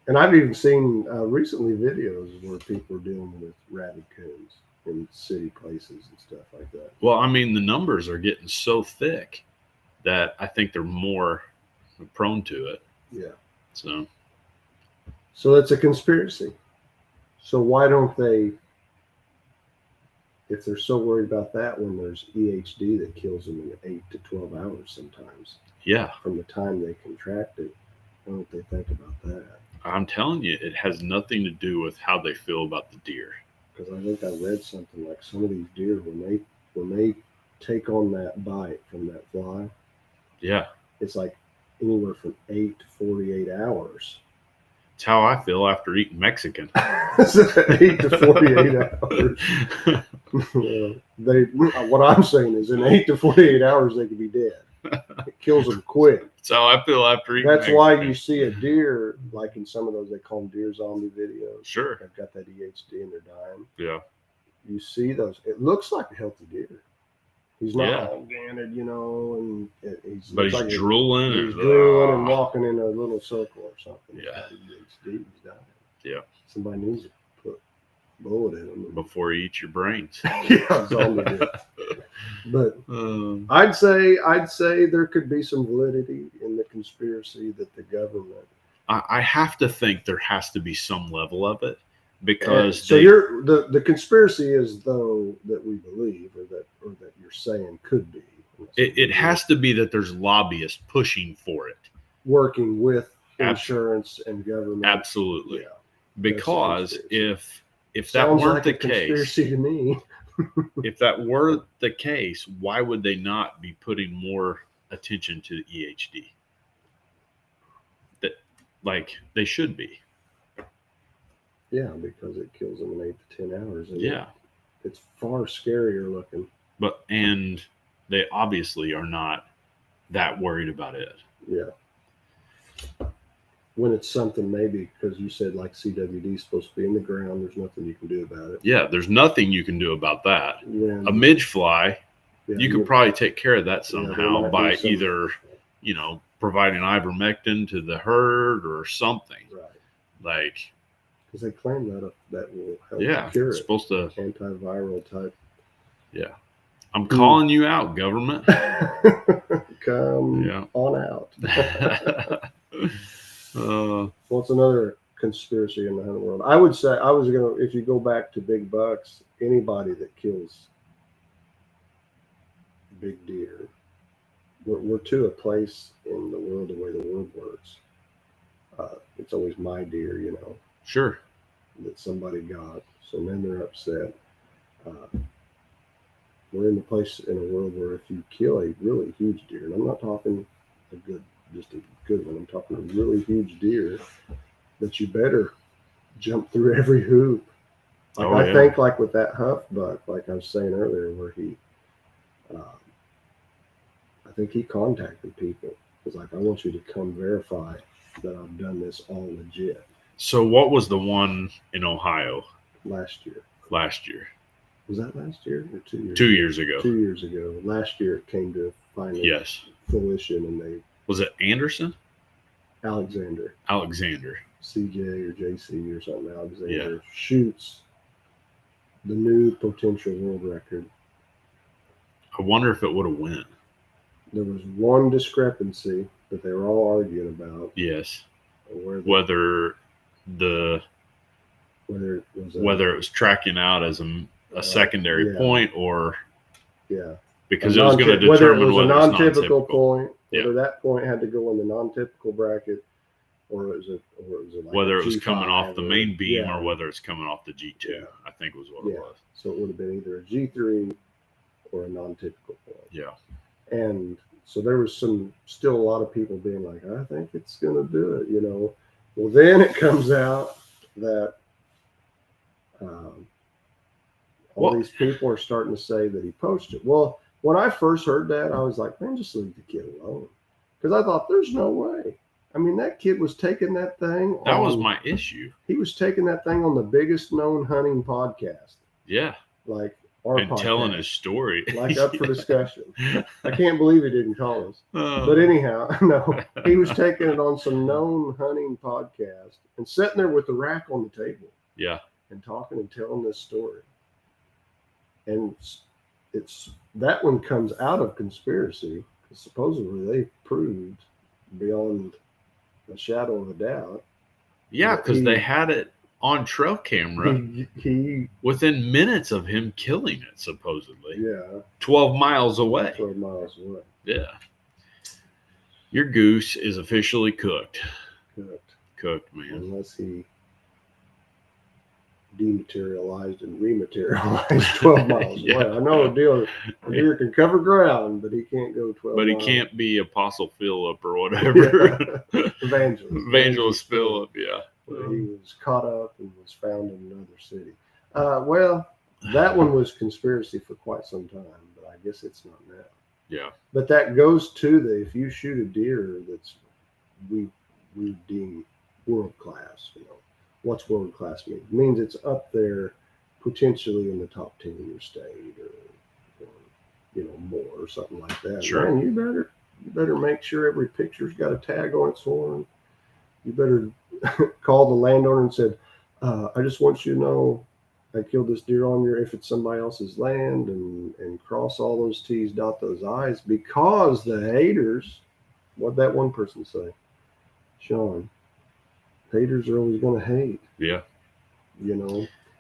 and I've even seen recently videos where people are dealing with rabid coons in city places and stuff like that. Well, I mean, the numbers are getting so thick that I think they're more prone to it. Yeah. So it's a conspiracy. So why don't they, if they're so worried about that, when there's EHD that kills them in 8 to 12 hours sometimes? Yeah. From the time they contract it, why don't they think about that? I'm telling you, it has nothing to do with how they feel about the deer. Because I think I read something like some of these deer, when they take on that bite from that fly, it's like anywhere from 8 to 48 hours. It's how I feel after eating Mexican. 8 to 48 hours. What I'm saying is, in 8 to 48 hours, they could be dead. It kills them quick. That's how I feel after eating That's Mexican. why you see a deer, like in some of those, they call them deer zombie videos. Sure. They've got that EHD and they're dying. Yeah. You see those. It looks like a healthy deer. He's not all ganted, you know, and he's like drooling. He's drooling and walking in a little circle or something. Yeah. He's dying. Yeah. Somebody needs to put a bullet in him before you eat your brains. Yeah, zombie deer. But I'd say there could be some validity in the conspiracy that the government. I have to think there has to be some level of it, because the conspiracy is, though, that we believe or that you're saying could be. It has to be that there's lobbyists pushing for it, working with insurance and government. Absolutely. Yeah. Because if that weren't the case, conspiracy to me. If that were the case, why would they not be putting more attention to the EHD? That, like, they should be. Yeah, because it kills them in 8 to 10 hours. Yeah. It's far scarier looking. And they obviously are not that worried about it. Yeah. When it's something, maybe because you said like CWD is supposed to be in the ground, there's nothing you can do about it. Yeah, there's nothing you can do about that. When a midge fly Yeah, you could probably take care of that there somehow might by be some- either, providing ivermectin to the herd or something. right, Like, because they claim that will help yeah, cure it's it. supposed to. Antiviral type. Yeah, I'm calling you out, government. Come Yeah. on out. uh, What's another conspiracy in the hunting world? I would say if you go back to big bucks, anybody that kills big deer, we're to a place in the world the way the world works. It's always my deer, sure. that somebody got. So then they're upset. Uh, we're in a world where if you kill a really huge deer, and I'm not talking just a good one, I'm talking a really huge deer, that you better jump through every hoop. Like I think, like with that huff buck, like I was saying earlier, where I think he contacted people. He's like, I want you to come verify that I've done this all legit. So what was the one in Ohio Last year. Was that last year or 2 years? 2 years ago. 2 years ago. Last year it came to finally fruition, and was it Anderson? Alexander, CJ or JC or something. Alexander shoots the new potential world record. I wonder if it would have won. There was one discrepancy that they were all arguing about. Yes. Whether it was tracking out as a secondary point or because it was going to determine whether it was a non-typical non-typical point, whether that point had to go in the non-typical bracket, or it was like whether it was G5 coming off the main beam yeah. or whether it's coming off the G2. Yeah. I think was what it was. So it would have been either a G3 or a non-typical point. Yeah. And so there was still a lot of people being like, I think it's going to do it, Well, then it comes out that all these people are starting to say that he poached it. Well, when I first heard that, I was like, man, just leave the kid alone. Because I thought, there's no way. I mean, that kid was taking that thing. That was my issue. He was taking that thing on the biggest known hunting podcast. Yeah. Like our and podcast. Telling his story. Like up for discussion. I can't believe he didn't call us. But anyhow, no, he was taking it on some known hunting podcast and sitting there with the rack on the table. Yeah. And talking and telling this story. And it's that one comes out of conspiracy. Supposedly they proved beyond a shadow of a doubt. Yeah, because they had it on trail camera he within minutes of him killing it, supposedly. Yeah. 12 miles away. 12 miles away. Yeah. Your goose is officially cooked. Cooked, man. Unless he dematerialized and rematerialized 12 miles away. I know a deer can cover ground, but he can't go 12 But he miles. can't be Apostle Philip or whatever. Evangelist Philip, yeah. He was caught up and was found in another city. Well, that one was conspiracy for quite some time, but I guess it's not now. Yeah. But that goes to if you shoot a deer that's we deem world class, What's world class mean? It means it's up there potentially in the top 10 in your state or more or something like that. Sure. Man, you better make sure every picture's got a tag on its horn. You better call the landowner and said, I just want you to know I killed this deer if it's somebody else's land, and cross all those T's, dot those I's, because the haters, what'd that one person say? Sean, haters are always going to hate. Yeah.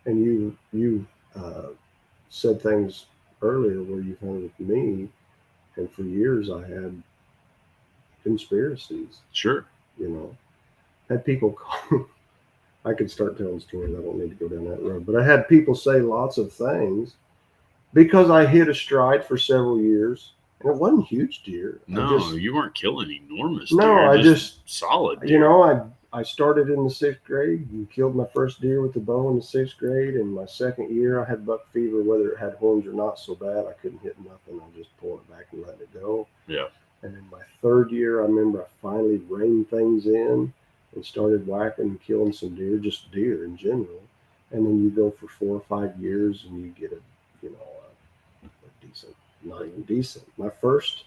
And you said things earlier where you hunted with me, and for years I had conspiracies. Sure. Had people call. I could start telling stories. I don't need to go down that road. But I had people say lots of things because I hit a stride for several years. And it wasn't huge deer. No, you weren't killing enormous deer. No, I just solid deer. I started in the 6th grade and killed my first deer with the bow in the 6th grade. And my 2nd year, I had buck fever, whether it had horns or not, so bad I couldn't hit nothing. I just pulled it back and let it go. Yeah. And in my 3rd year, I remember I finally reined things in and started whacking and killing some deer, just deer in general. And then you go for 4 or 5 years and you get a decent not even decent. My first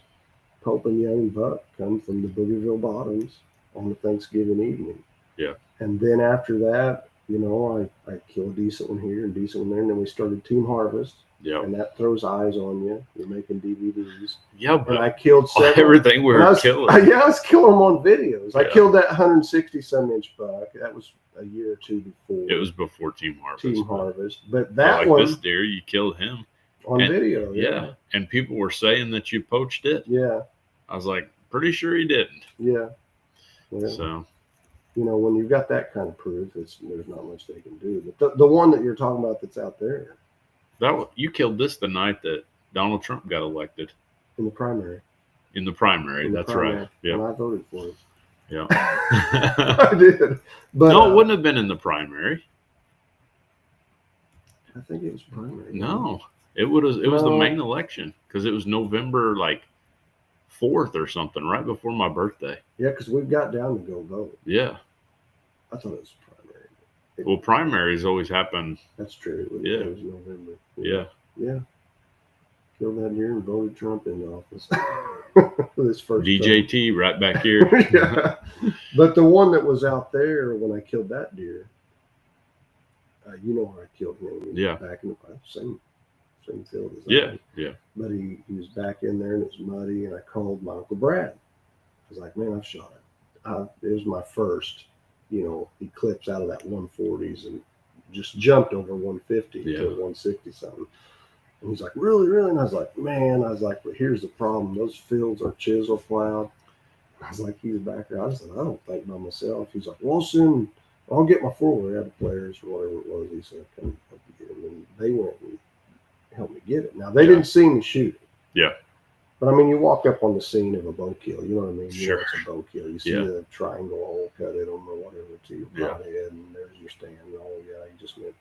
Pope and Young buck come from the Boogerville Bottoms on the Thanksgiving evening. Yeah. And then after that, I kill a decent one here and decent one there. And then we started Team Harvest. Yeah. And that throws eyes on you. You're making DVDs. Yeah, but and I killed several. Everything we were killing. I was killing them on videos. I killed that 160-some-inch buck. That was a year or two before. It was before Team Harvest. But that one. This deer, you killed him. On video. Yeah. And people were saying that you poached it. Yeah. I was like, pretty sure he didn't. Yeah. So. When you've got that kind of proof, there's not much they can do. But the one that you're talking about that's out there. You killed this the night that Donald Trump got elected. In the primary. That's right. Yeah. And I voted for him. Yeah. I did. But no, it wouldn't have been in the primary. I think it was primary. No. It was the main election because it was November 4th or something, right before my birthday. Yeah, because we got down to go vote. Yeah. I thought it was primary. Well, primaries always happen. That's true. It was November. Yeah. Yeah. Killed that deer and voted Trump into office. This first DJT time. right back here. Yeah. But the one that was out there when I killed that deer, where I killed him. Yeah. Back in the same field as Yeah. Yeah. But he was back in there and it was muddy, and I called my Uncle Brad. I was like, man, I've shot it. It was my first, he clips out of that 140s and just jumped over 150 to 160 something. And he's like, really, really? And I was like, but here's the problem. Those fields are chisel plowed. I was like, he's back there. I said, I don't think by myself. He's like, well, soon I'll get my forward out of players or whatever it was. He said, come help you get him. And they went and helped me get it. Now, they didn't see me shoot it. Yeah. But I mean, you walk up on the scene of a bow kill, you know what I mean? Sure. It's a bow kill. You see the triangle hole cut in them or whatever to your broadhead, and there's your stand. Oh, yeah, you just went.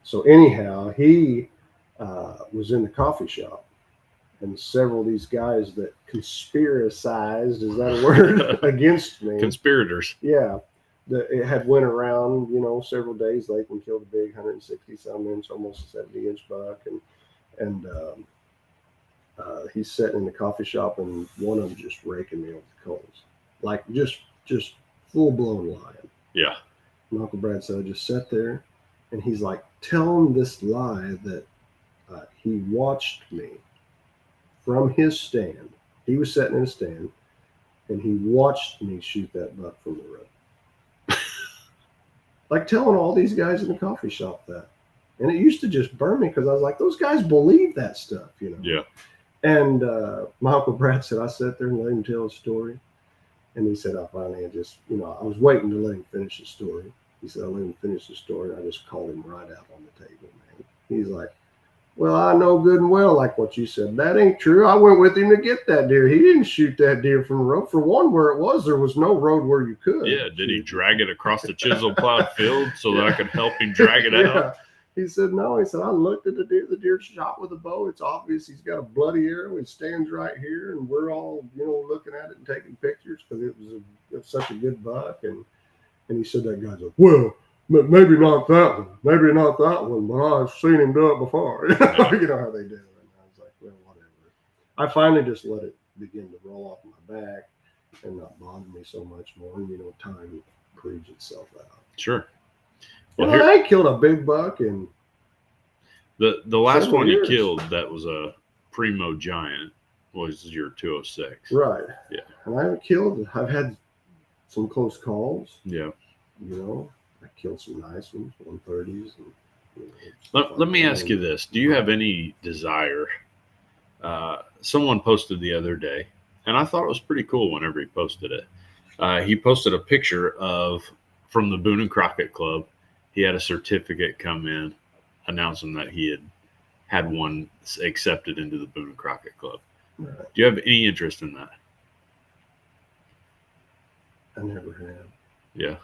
So, anyhow, he was in the coffee shop, and several of these guys that conspiracized, is that a word, against me? Conspirators. Yeah. It had went around, several days late and killed a big 160-some-inch, almost 70-inch buck, and he's sitting in the coffee shop, and one of them just raking me over the coals, like just full-blown lying. Yeah. And Uncle Brad said, I just sat there, and he's like telling this lie that he watched me from his stand. He was sitting in a stand, and he watched me shoot that buck from the road. Like telling all these guys in the coffee shop that. And it used to just burn me because I was like, those guys believe that stuff, Yeah. And my Uncle Brad said, I sat there and let him tell his story. And he said, I finally just, I was waiting to let him finish his story. He said, I let him finish the story. And I just called him right out on the table, man. He's like, well, I know good and well, like what you said. That ain't true. I went with him to get that deer. He didn't shoot that deer from the road. For one, where it was, there was no road where you could. Yeah. Did he drag it across the chisel plowed field so that I could help him drag it out? He said, no. He said, I looked at the deer. The deer shot with a bow. It's obvious he's got a bloody arrow. He stands right here, and we're all, looking at it and taking pictures because it was such a good buck. And he said, that guy's like, well, maybe not that one, but I've seen him do it before. You know how they do it. And I was like, well, whatever. I finally just let it begin to roll off my back and not bother me so much more. And, time proves itself out. Sure. Well, I killed a big buck, and the last one you killed that was a Primo Giant was your 206. Right. Yeah. And I've had some close calls. Yeah. I killed some nice ones, 130s. And, let me ask you this. Do you have any desire? Someone posted the other day, and I thought it was pretty cool whenever he posted it. He posted a picture from the Boone and Crockett Club. He had a certificate come in announcing that he had one accepted into the Boone and Crockett Club. Right. Do you have any interest in that? I never have. Yeah.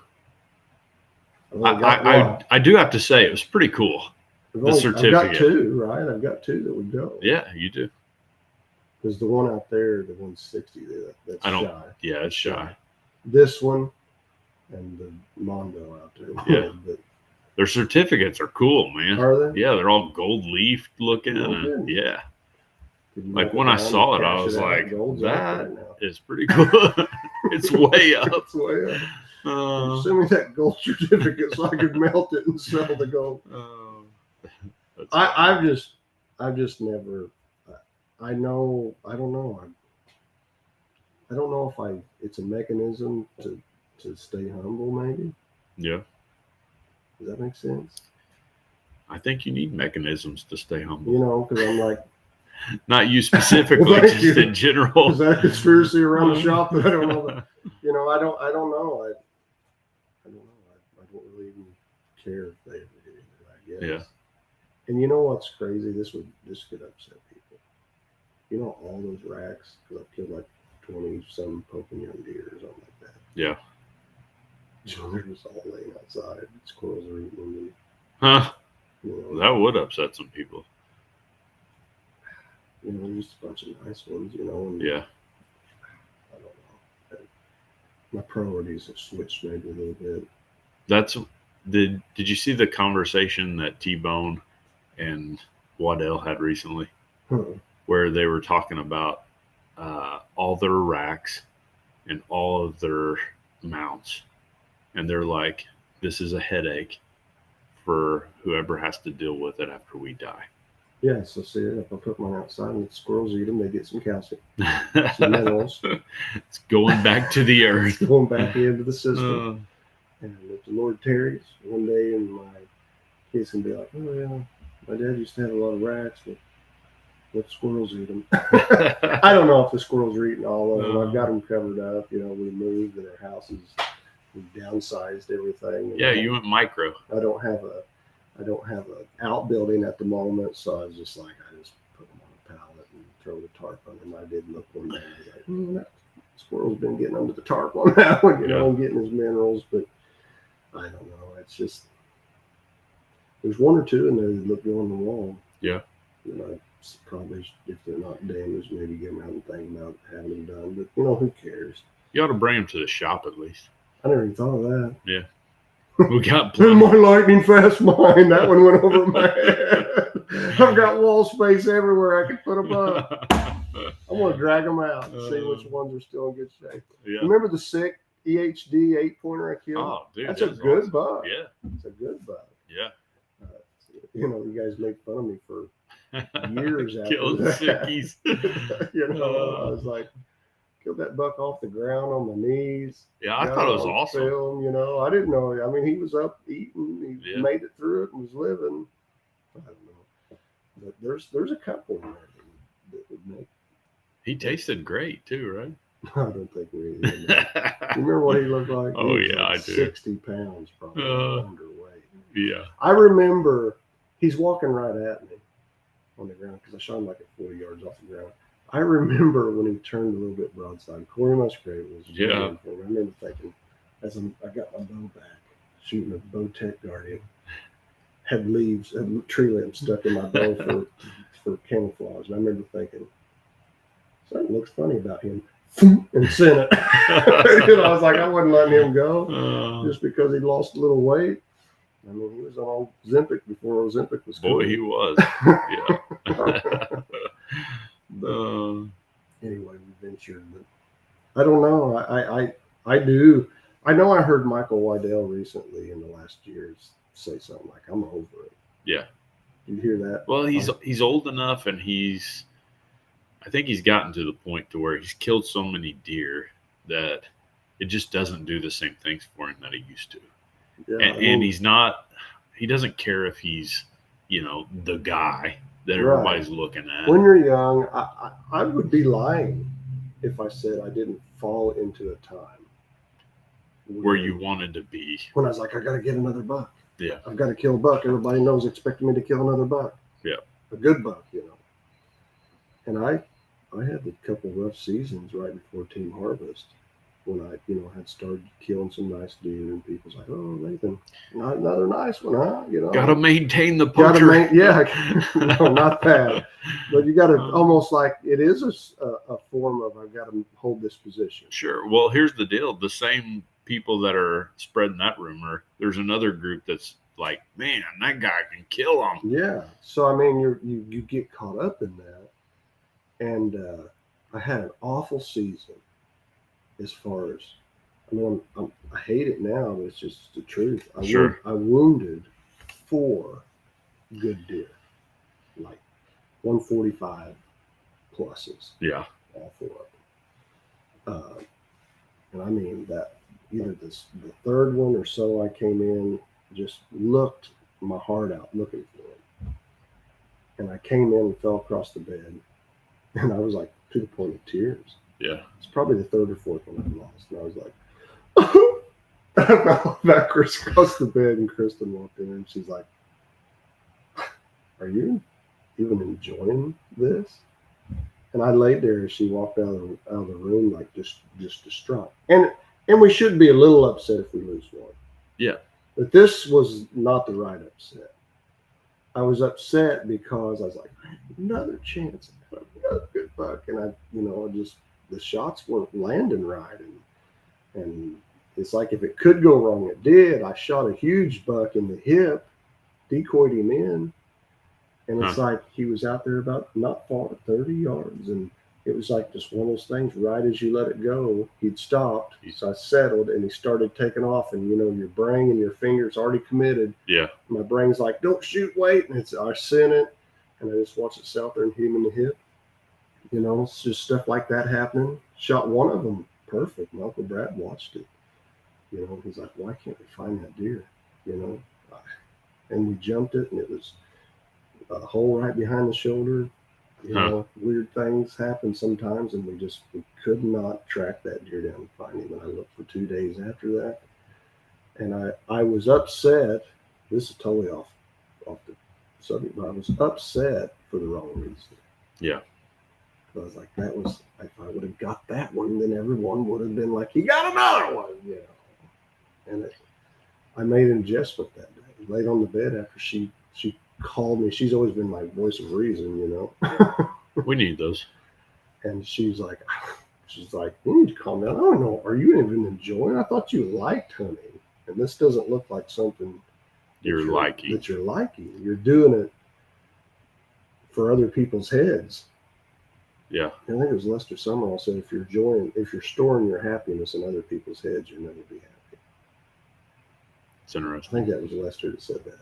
I I do have to say it was pretty cool. The certificate. I've got two, right? I've got two that would go. Yeah, you do. There's the one out there, the 160 that's shy. Yeah, it's shy. This one and the Mondo out there. Yeah. But their certificates are cool, man. Are they? Yeah, they're all gold leaf looking. Okay. Yeah. Like when I saw it, I was like, Gold's that out there now. is pretty cool. It's way up. It's way up. Send me that gold certificate so I could melt it and sell the gold. I've just never. I don't know. I don't know if it's a mechanism to stay humble, maybe. Yeah. Does that make sense? I think you need mechanisms to stay humble. You know, because I'm like, not you specifically, well, just in general. Is that a conspiracy around the shop that I don't know? But, you know, I don't know. I don't know. I don't really even care if they ever get into it, I guess. Yeah. And you know what's crazy? This could upset people. You know, all those racks, because I've killed like 20-some poking young deer or something like that. Yeah. So they're just all laying outside. Squirrels are eating them. Huh. You know, That would upset some people. You know, just a bunch of nice ones, you know. And yeah. I don't know. My priorities have switched maybe a little bit. Did you see the conversation that T-Bone and Waddell had recently? Where they were talking about all their racks and all of their mounts. And they're like, this is a headache for whoever has to deal with it after we die. Yeah, so see, if I put mine outside and the squirrels eat them, they get some calcium, some minerals. It's going back to the earth. It's going back into the system. And if the Lord tarries, one day and my kids can be like, oh, yeah, my dad used to have a lot of racks, but let squirrels eat them. I don't know if the squirrels are eating all of them. I've got them covered up. You know, we moved and our houses, we downsized everything. Yeah, you went micro. I don't have an outbuilding at the moment, so I was just like, I just put them on a pallet and throw the tarp on them. I did look one day and I was like, that squirrel's been getting under the tarp on that one, you know, and getting his minerals, but I don't know. It's just, there's one or two in there that look good on the wall. Yeah. You know, probably, if they're not damaged, maybe get them out and think about having them done, but you know, who cares? You ought to bring them to the shop at least. I never even thought of that. Yeah. We got in my lightning fast mind, that one went over my head. I've got wall space everywhere I can put them up. I want to drag them out and see which ones are still in good shape. Yeah. Remember the sick EHD 8-pointer I killed? Oh, dude, that's a good awesome. buck. Yeah, it's a good buck. Yeah. You know, you guys make fun of me for years after killing that. sickies. You know, I was like, killed that buck off the ground on my knees. Yeah, I thought it was awesome. Film, you know, I didn't know. I mean, he was up eating. He made it through it and was living. I don't know. But there's a couple in there that would make. He tasted great too, right? I don't think we did. You remember what he looked like? Oh, he yeah, like I do. 60 pounds probably underweight. Yeah. I remember he's walking right at me on the ground because I shot him like at 40 yards off the ground. I remember when he turned a little bit broadside. Corey Musgrave was for me. I remember thinking, I got my bow back, shooting a Bowtech Guardian, had leaves, had tree limbs stuck in my bow for camouflage. And I remember thinking, something looks funny about him, and sent it. You know, I was like, I wasn't letting him go just because he lost a little weight. I mean, he was on Ozempic before Ozempic was cool. Boy, he was. Yeah. But anyway, we ventured. But I don't know. I do. I know I heard Michael Waddell recently in the last years say something like, "I'm over it." Yeah. Did you hear that? Well, he's old enough, and I think he's gotten to the point to where he's killed so many deer that it just doesn't do the same things for him that it used to. Yeah, and he doesn't care if he's, you know, the guy that everybody's looking at. When you're young, I would be lying if I said I didn't fall into a time where you wanted to be. When I was like, I got to get another buck. Yeah. I've got to kill a buck. Everybody knows expecting me to kill another buck. Yeah. A good buck, you know. And I had a couple of rough seasons right before Team Harvest when I, you know, had started killing some nice deer, and people's like, "Oh, Nathan, not another nice one, huh?" You know, got to maintain the poacher. No, not that. But you got to almost like it is a form of I've got to hold this position. Sure. Well, here's the deal: the same people that are spreading that rumor, there's another group that's like, "Man, that guy can kill them." Yeah. So I mean, you get caught up in that. And I had an awful season as far as, I mean, I hate it now, but it's just the truth. Sure. I wounded 4 good deer, like 145 pluses, Yeah. all 4 of them. And I mean that either the third one or so I came in, just looked my heart out looking for him. And I came in and fell across the bed, and I was like to the point of tears. Yeah. It's probably the third or fourth one I've lost, and I was like, I fell backwards across the bed, and Kristen walked in, and she's like, "Are you even enjoying this?" And I laid there as she walked out of the room, like just distraught. And we should be a little upset if we lose one. Yeah. But this was not the right upset. I was upset because I was like, another chance, another good buck, and I just the shots weren't landing right, and it's like if it could go wrong, it did. I shot a huge buck in the hip, decoyed him in, and it's like he was out there about not far, 30 yards, and it was like just one of those things. Right as you let it go, he'd stopped. So I settled, and he started taking off, and your brain and your fingers already committed. Yeah. My brain's like, don't shoot, wait, and I sent it, and I just watched it sit out there and hit him in the hip. It's just stuff like that happening. Shot one of them perfect. My Uncle Brad watched it. He's like, why can't we find that deer? And we jumped it, and it was a hole right behind the shoulder. Weird things happen sometimes, and we could not track that deer down and find him. And I looked for 2 days after that, and I was upset. This is totally off the subject, but I was upset for the wrong reason. Yeah. I was like, if I would have got that one, then everyone would have been like, he got another one, And I made an adjustment that day. Laid on the bed after she called me. She's always been my voice of reason, We need those. And she's like, you need to calm down. I don't know. Are you even enjoying? I thought you liked hunting, and this doesn't look like something you're liking. That you're liking. You're doing it for other people's heads. Yeah. I think it was Lester Summerall said, if you're storing your happiness in other people's heads, you'll never be happy. It's interesting. I think that was Lester that said that.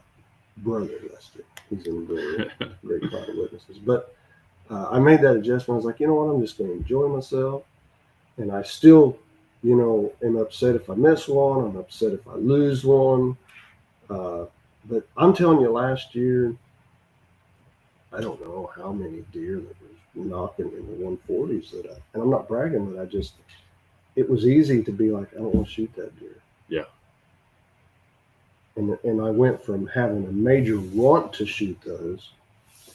Brother Lester. He's in the great cloud of witnesses. But I made that adjustment. I was like, you know what? I'm just going to enjoy myself. And I still, am upset if I miss one. I'm upset if I lose one. But I'm telling you, last year, I don't know how many deer that was knocking in the 140s and I'm not bragging, but it was easy to be like, I don't want to shoot that deer. Yeah. And I went from having a major want to shoot those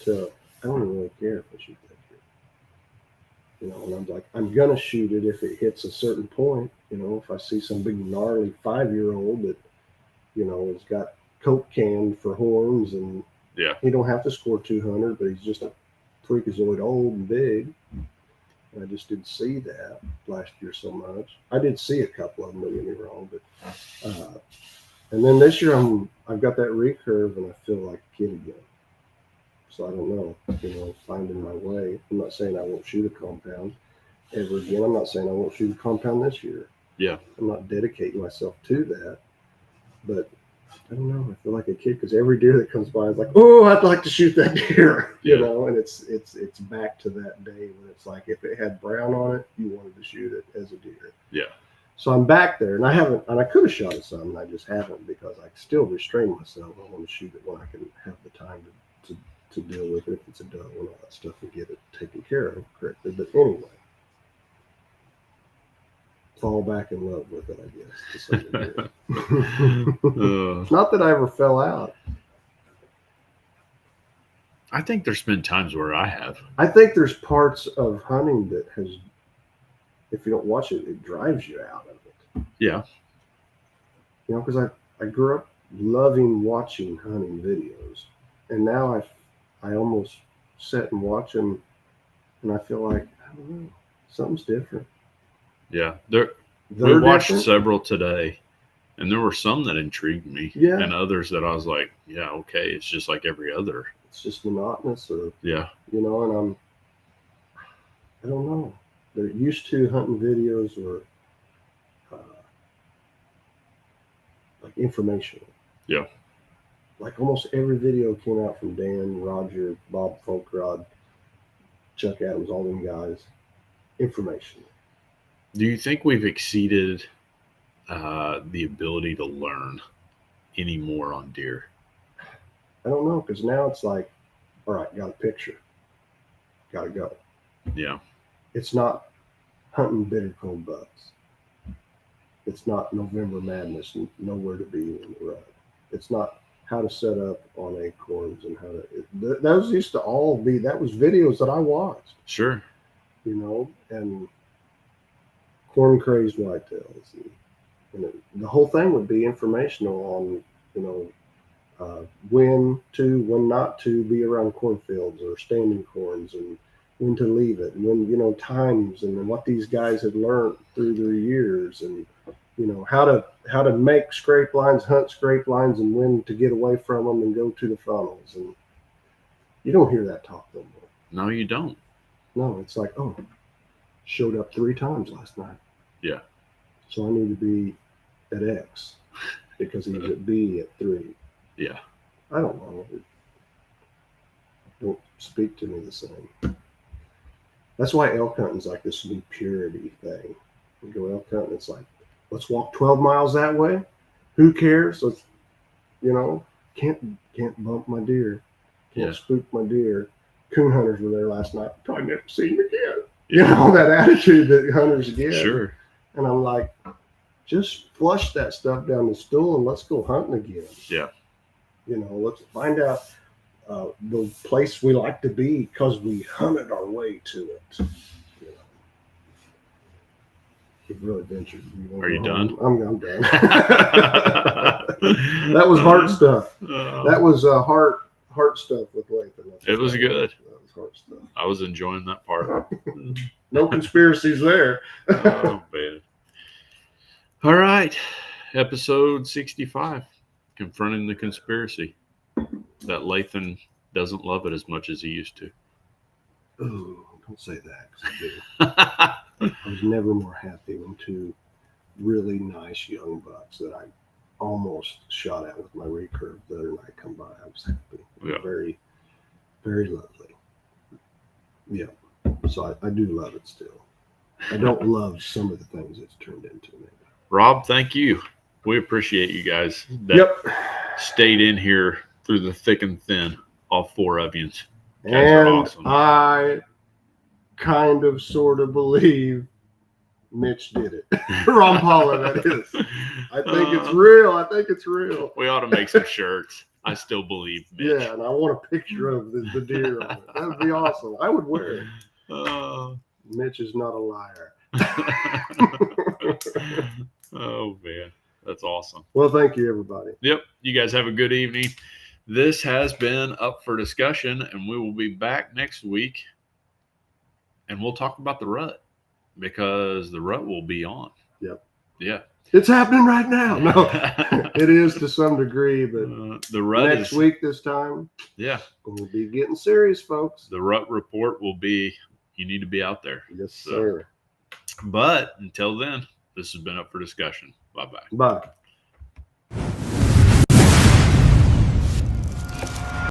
to I don't even really care if I shoot that deer. And I'm like, I'm going to shoot it if it hits a certain point. If I see some big gnarly 5-year-old that, has got Coke can for horns, and he don't have to score 200, but he's just a freakazoid old and big. And I just didn't see that last year so much. I did see a couple of them, don't get me wrong, but and then this year I've got that recurve, and I feel like a kid again. So I don't know, finding my way. I'm not saying I won't shoot a compound ever again. I'm not saying I won't shoot a compound this year. Yeah. I'm not dedicating myself to that. But I don't know. I feel like a kid because every deer that comes by is like, oh, I'd like to shoot that deer, and it's back to that day when it's like if it had brown on it, you wanted to shoot it as a deer. Yeah. So I'm back there, and I could have shot at some, and I just haven't because I still restrain myself. I want to shoot it when I can have the time to deal with it if it's a doe and all that stuff and get it taken care of correctly. But anyway, fall back in love with it, I guess, to some degree. Not that I ever fell out. I think there's been times where I have. I think there's parts of hunting that has, if you don't watch it, it drives you out of it. Yeah. Because I grew up loving watching hunting videos, and now I almost sit and watch them, and I feel like, I don't know, something's different. Yeah, we watched several today, and there were some that intrigued me, and others that I was like, yeah, okay, it's just like every other. It's just monotonous, or and I don't know. They're used to hunting videos or like informational. Yeah. Like almost every video came out from Dan, Roger, Bob Folkrod, Chuck Adams, all them guys. Information. Do you think we've exceeded the ability to learn any more on deer? I don't know, because now it's like, all right, got a picture. Got to go. Yeah. It's not hunting bitter cold bucks. It's not November madness and nowhere to be in the rut. It's not how to set up on acorns and how to. Those used to all be. That was videos that I watched. Sure. You know, and corn crazed whitetails, and the whole thing would be informational on, you know, when to, when not to be around cornfields or standing corns, and when to leave it, and when, you know, times, and what these guys had learned through their years, and, you know, how to make scrape lines, hunt scrape lines, and when to get away from them and go to the funnels. And you don't hear that talk no more. No, you don't. No, it's like, oh, showed up 3 times last night. Yeah. So I need to be at X because he's at B at 3. Yeah. I don't know. It don't speak to me the same. That's why elk hunting's like this new purity thing. You go elk hunting, it's like, let's walk 12 miles that way. Who cares? Let's, you know, can't bump my deer. Can't spook my deer. Coon hunters were there last night. Probably never see him again. You know, that attitude that hunters get. Sure. And I'm like, just flush that stuff down the stool and let's go hunting again. Yeah. You know, let's find out the place we like to be because we hunted our way to it. You know, we've really ventured. Are you done? I'm done. That was heart stuff. That was heart stuff with Lathan. It was good. That was heart stuff. I was enjoying that part. No conspiracies there. Oh, man. All right. Episode 65. Confronting the conspiracy. That Lathan doesn't love it as much as he used to. Oh, don't say that, 'cause I do. I was never more happy when 2 really nice young bucks that I almost shot at with my recurve the other night come by. I was happy. Yeah. Very, very lovely. Yeah. So I do love it still. I don't love some of the things it's turned into. Maybe. Rob, thank you. We appreciate you guys that stayed in here through the thick and thin, all 4 of you. And awesome. I kind of sort of believe Mitch did it. Ron Paula, that is. I think it's real. I think it's real. We ought to make some shirts. I still believe Mitch. Yeah, and I want a picture of the deer on it. That would be awesome. I would wear it. Mitch is not a liar. Oh, man. That's awesome. Well, thank you, everybody. Yep. You guys have a good evening. This has been Up for Discussion, and we will be back next week, and we'll talk about the rut, because the rut will be on. Yep. Yeah. It's happening right now. No, it is to some degree, but the rut next week this time, yeah, we'll be getting serious, folks. The rut report will be, you need to be out there. Yes, sir. But until then, this has been Up for Discussion. Bye-bye. Bye.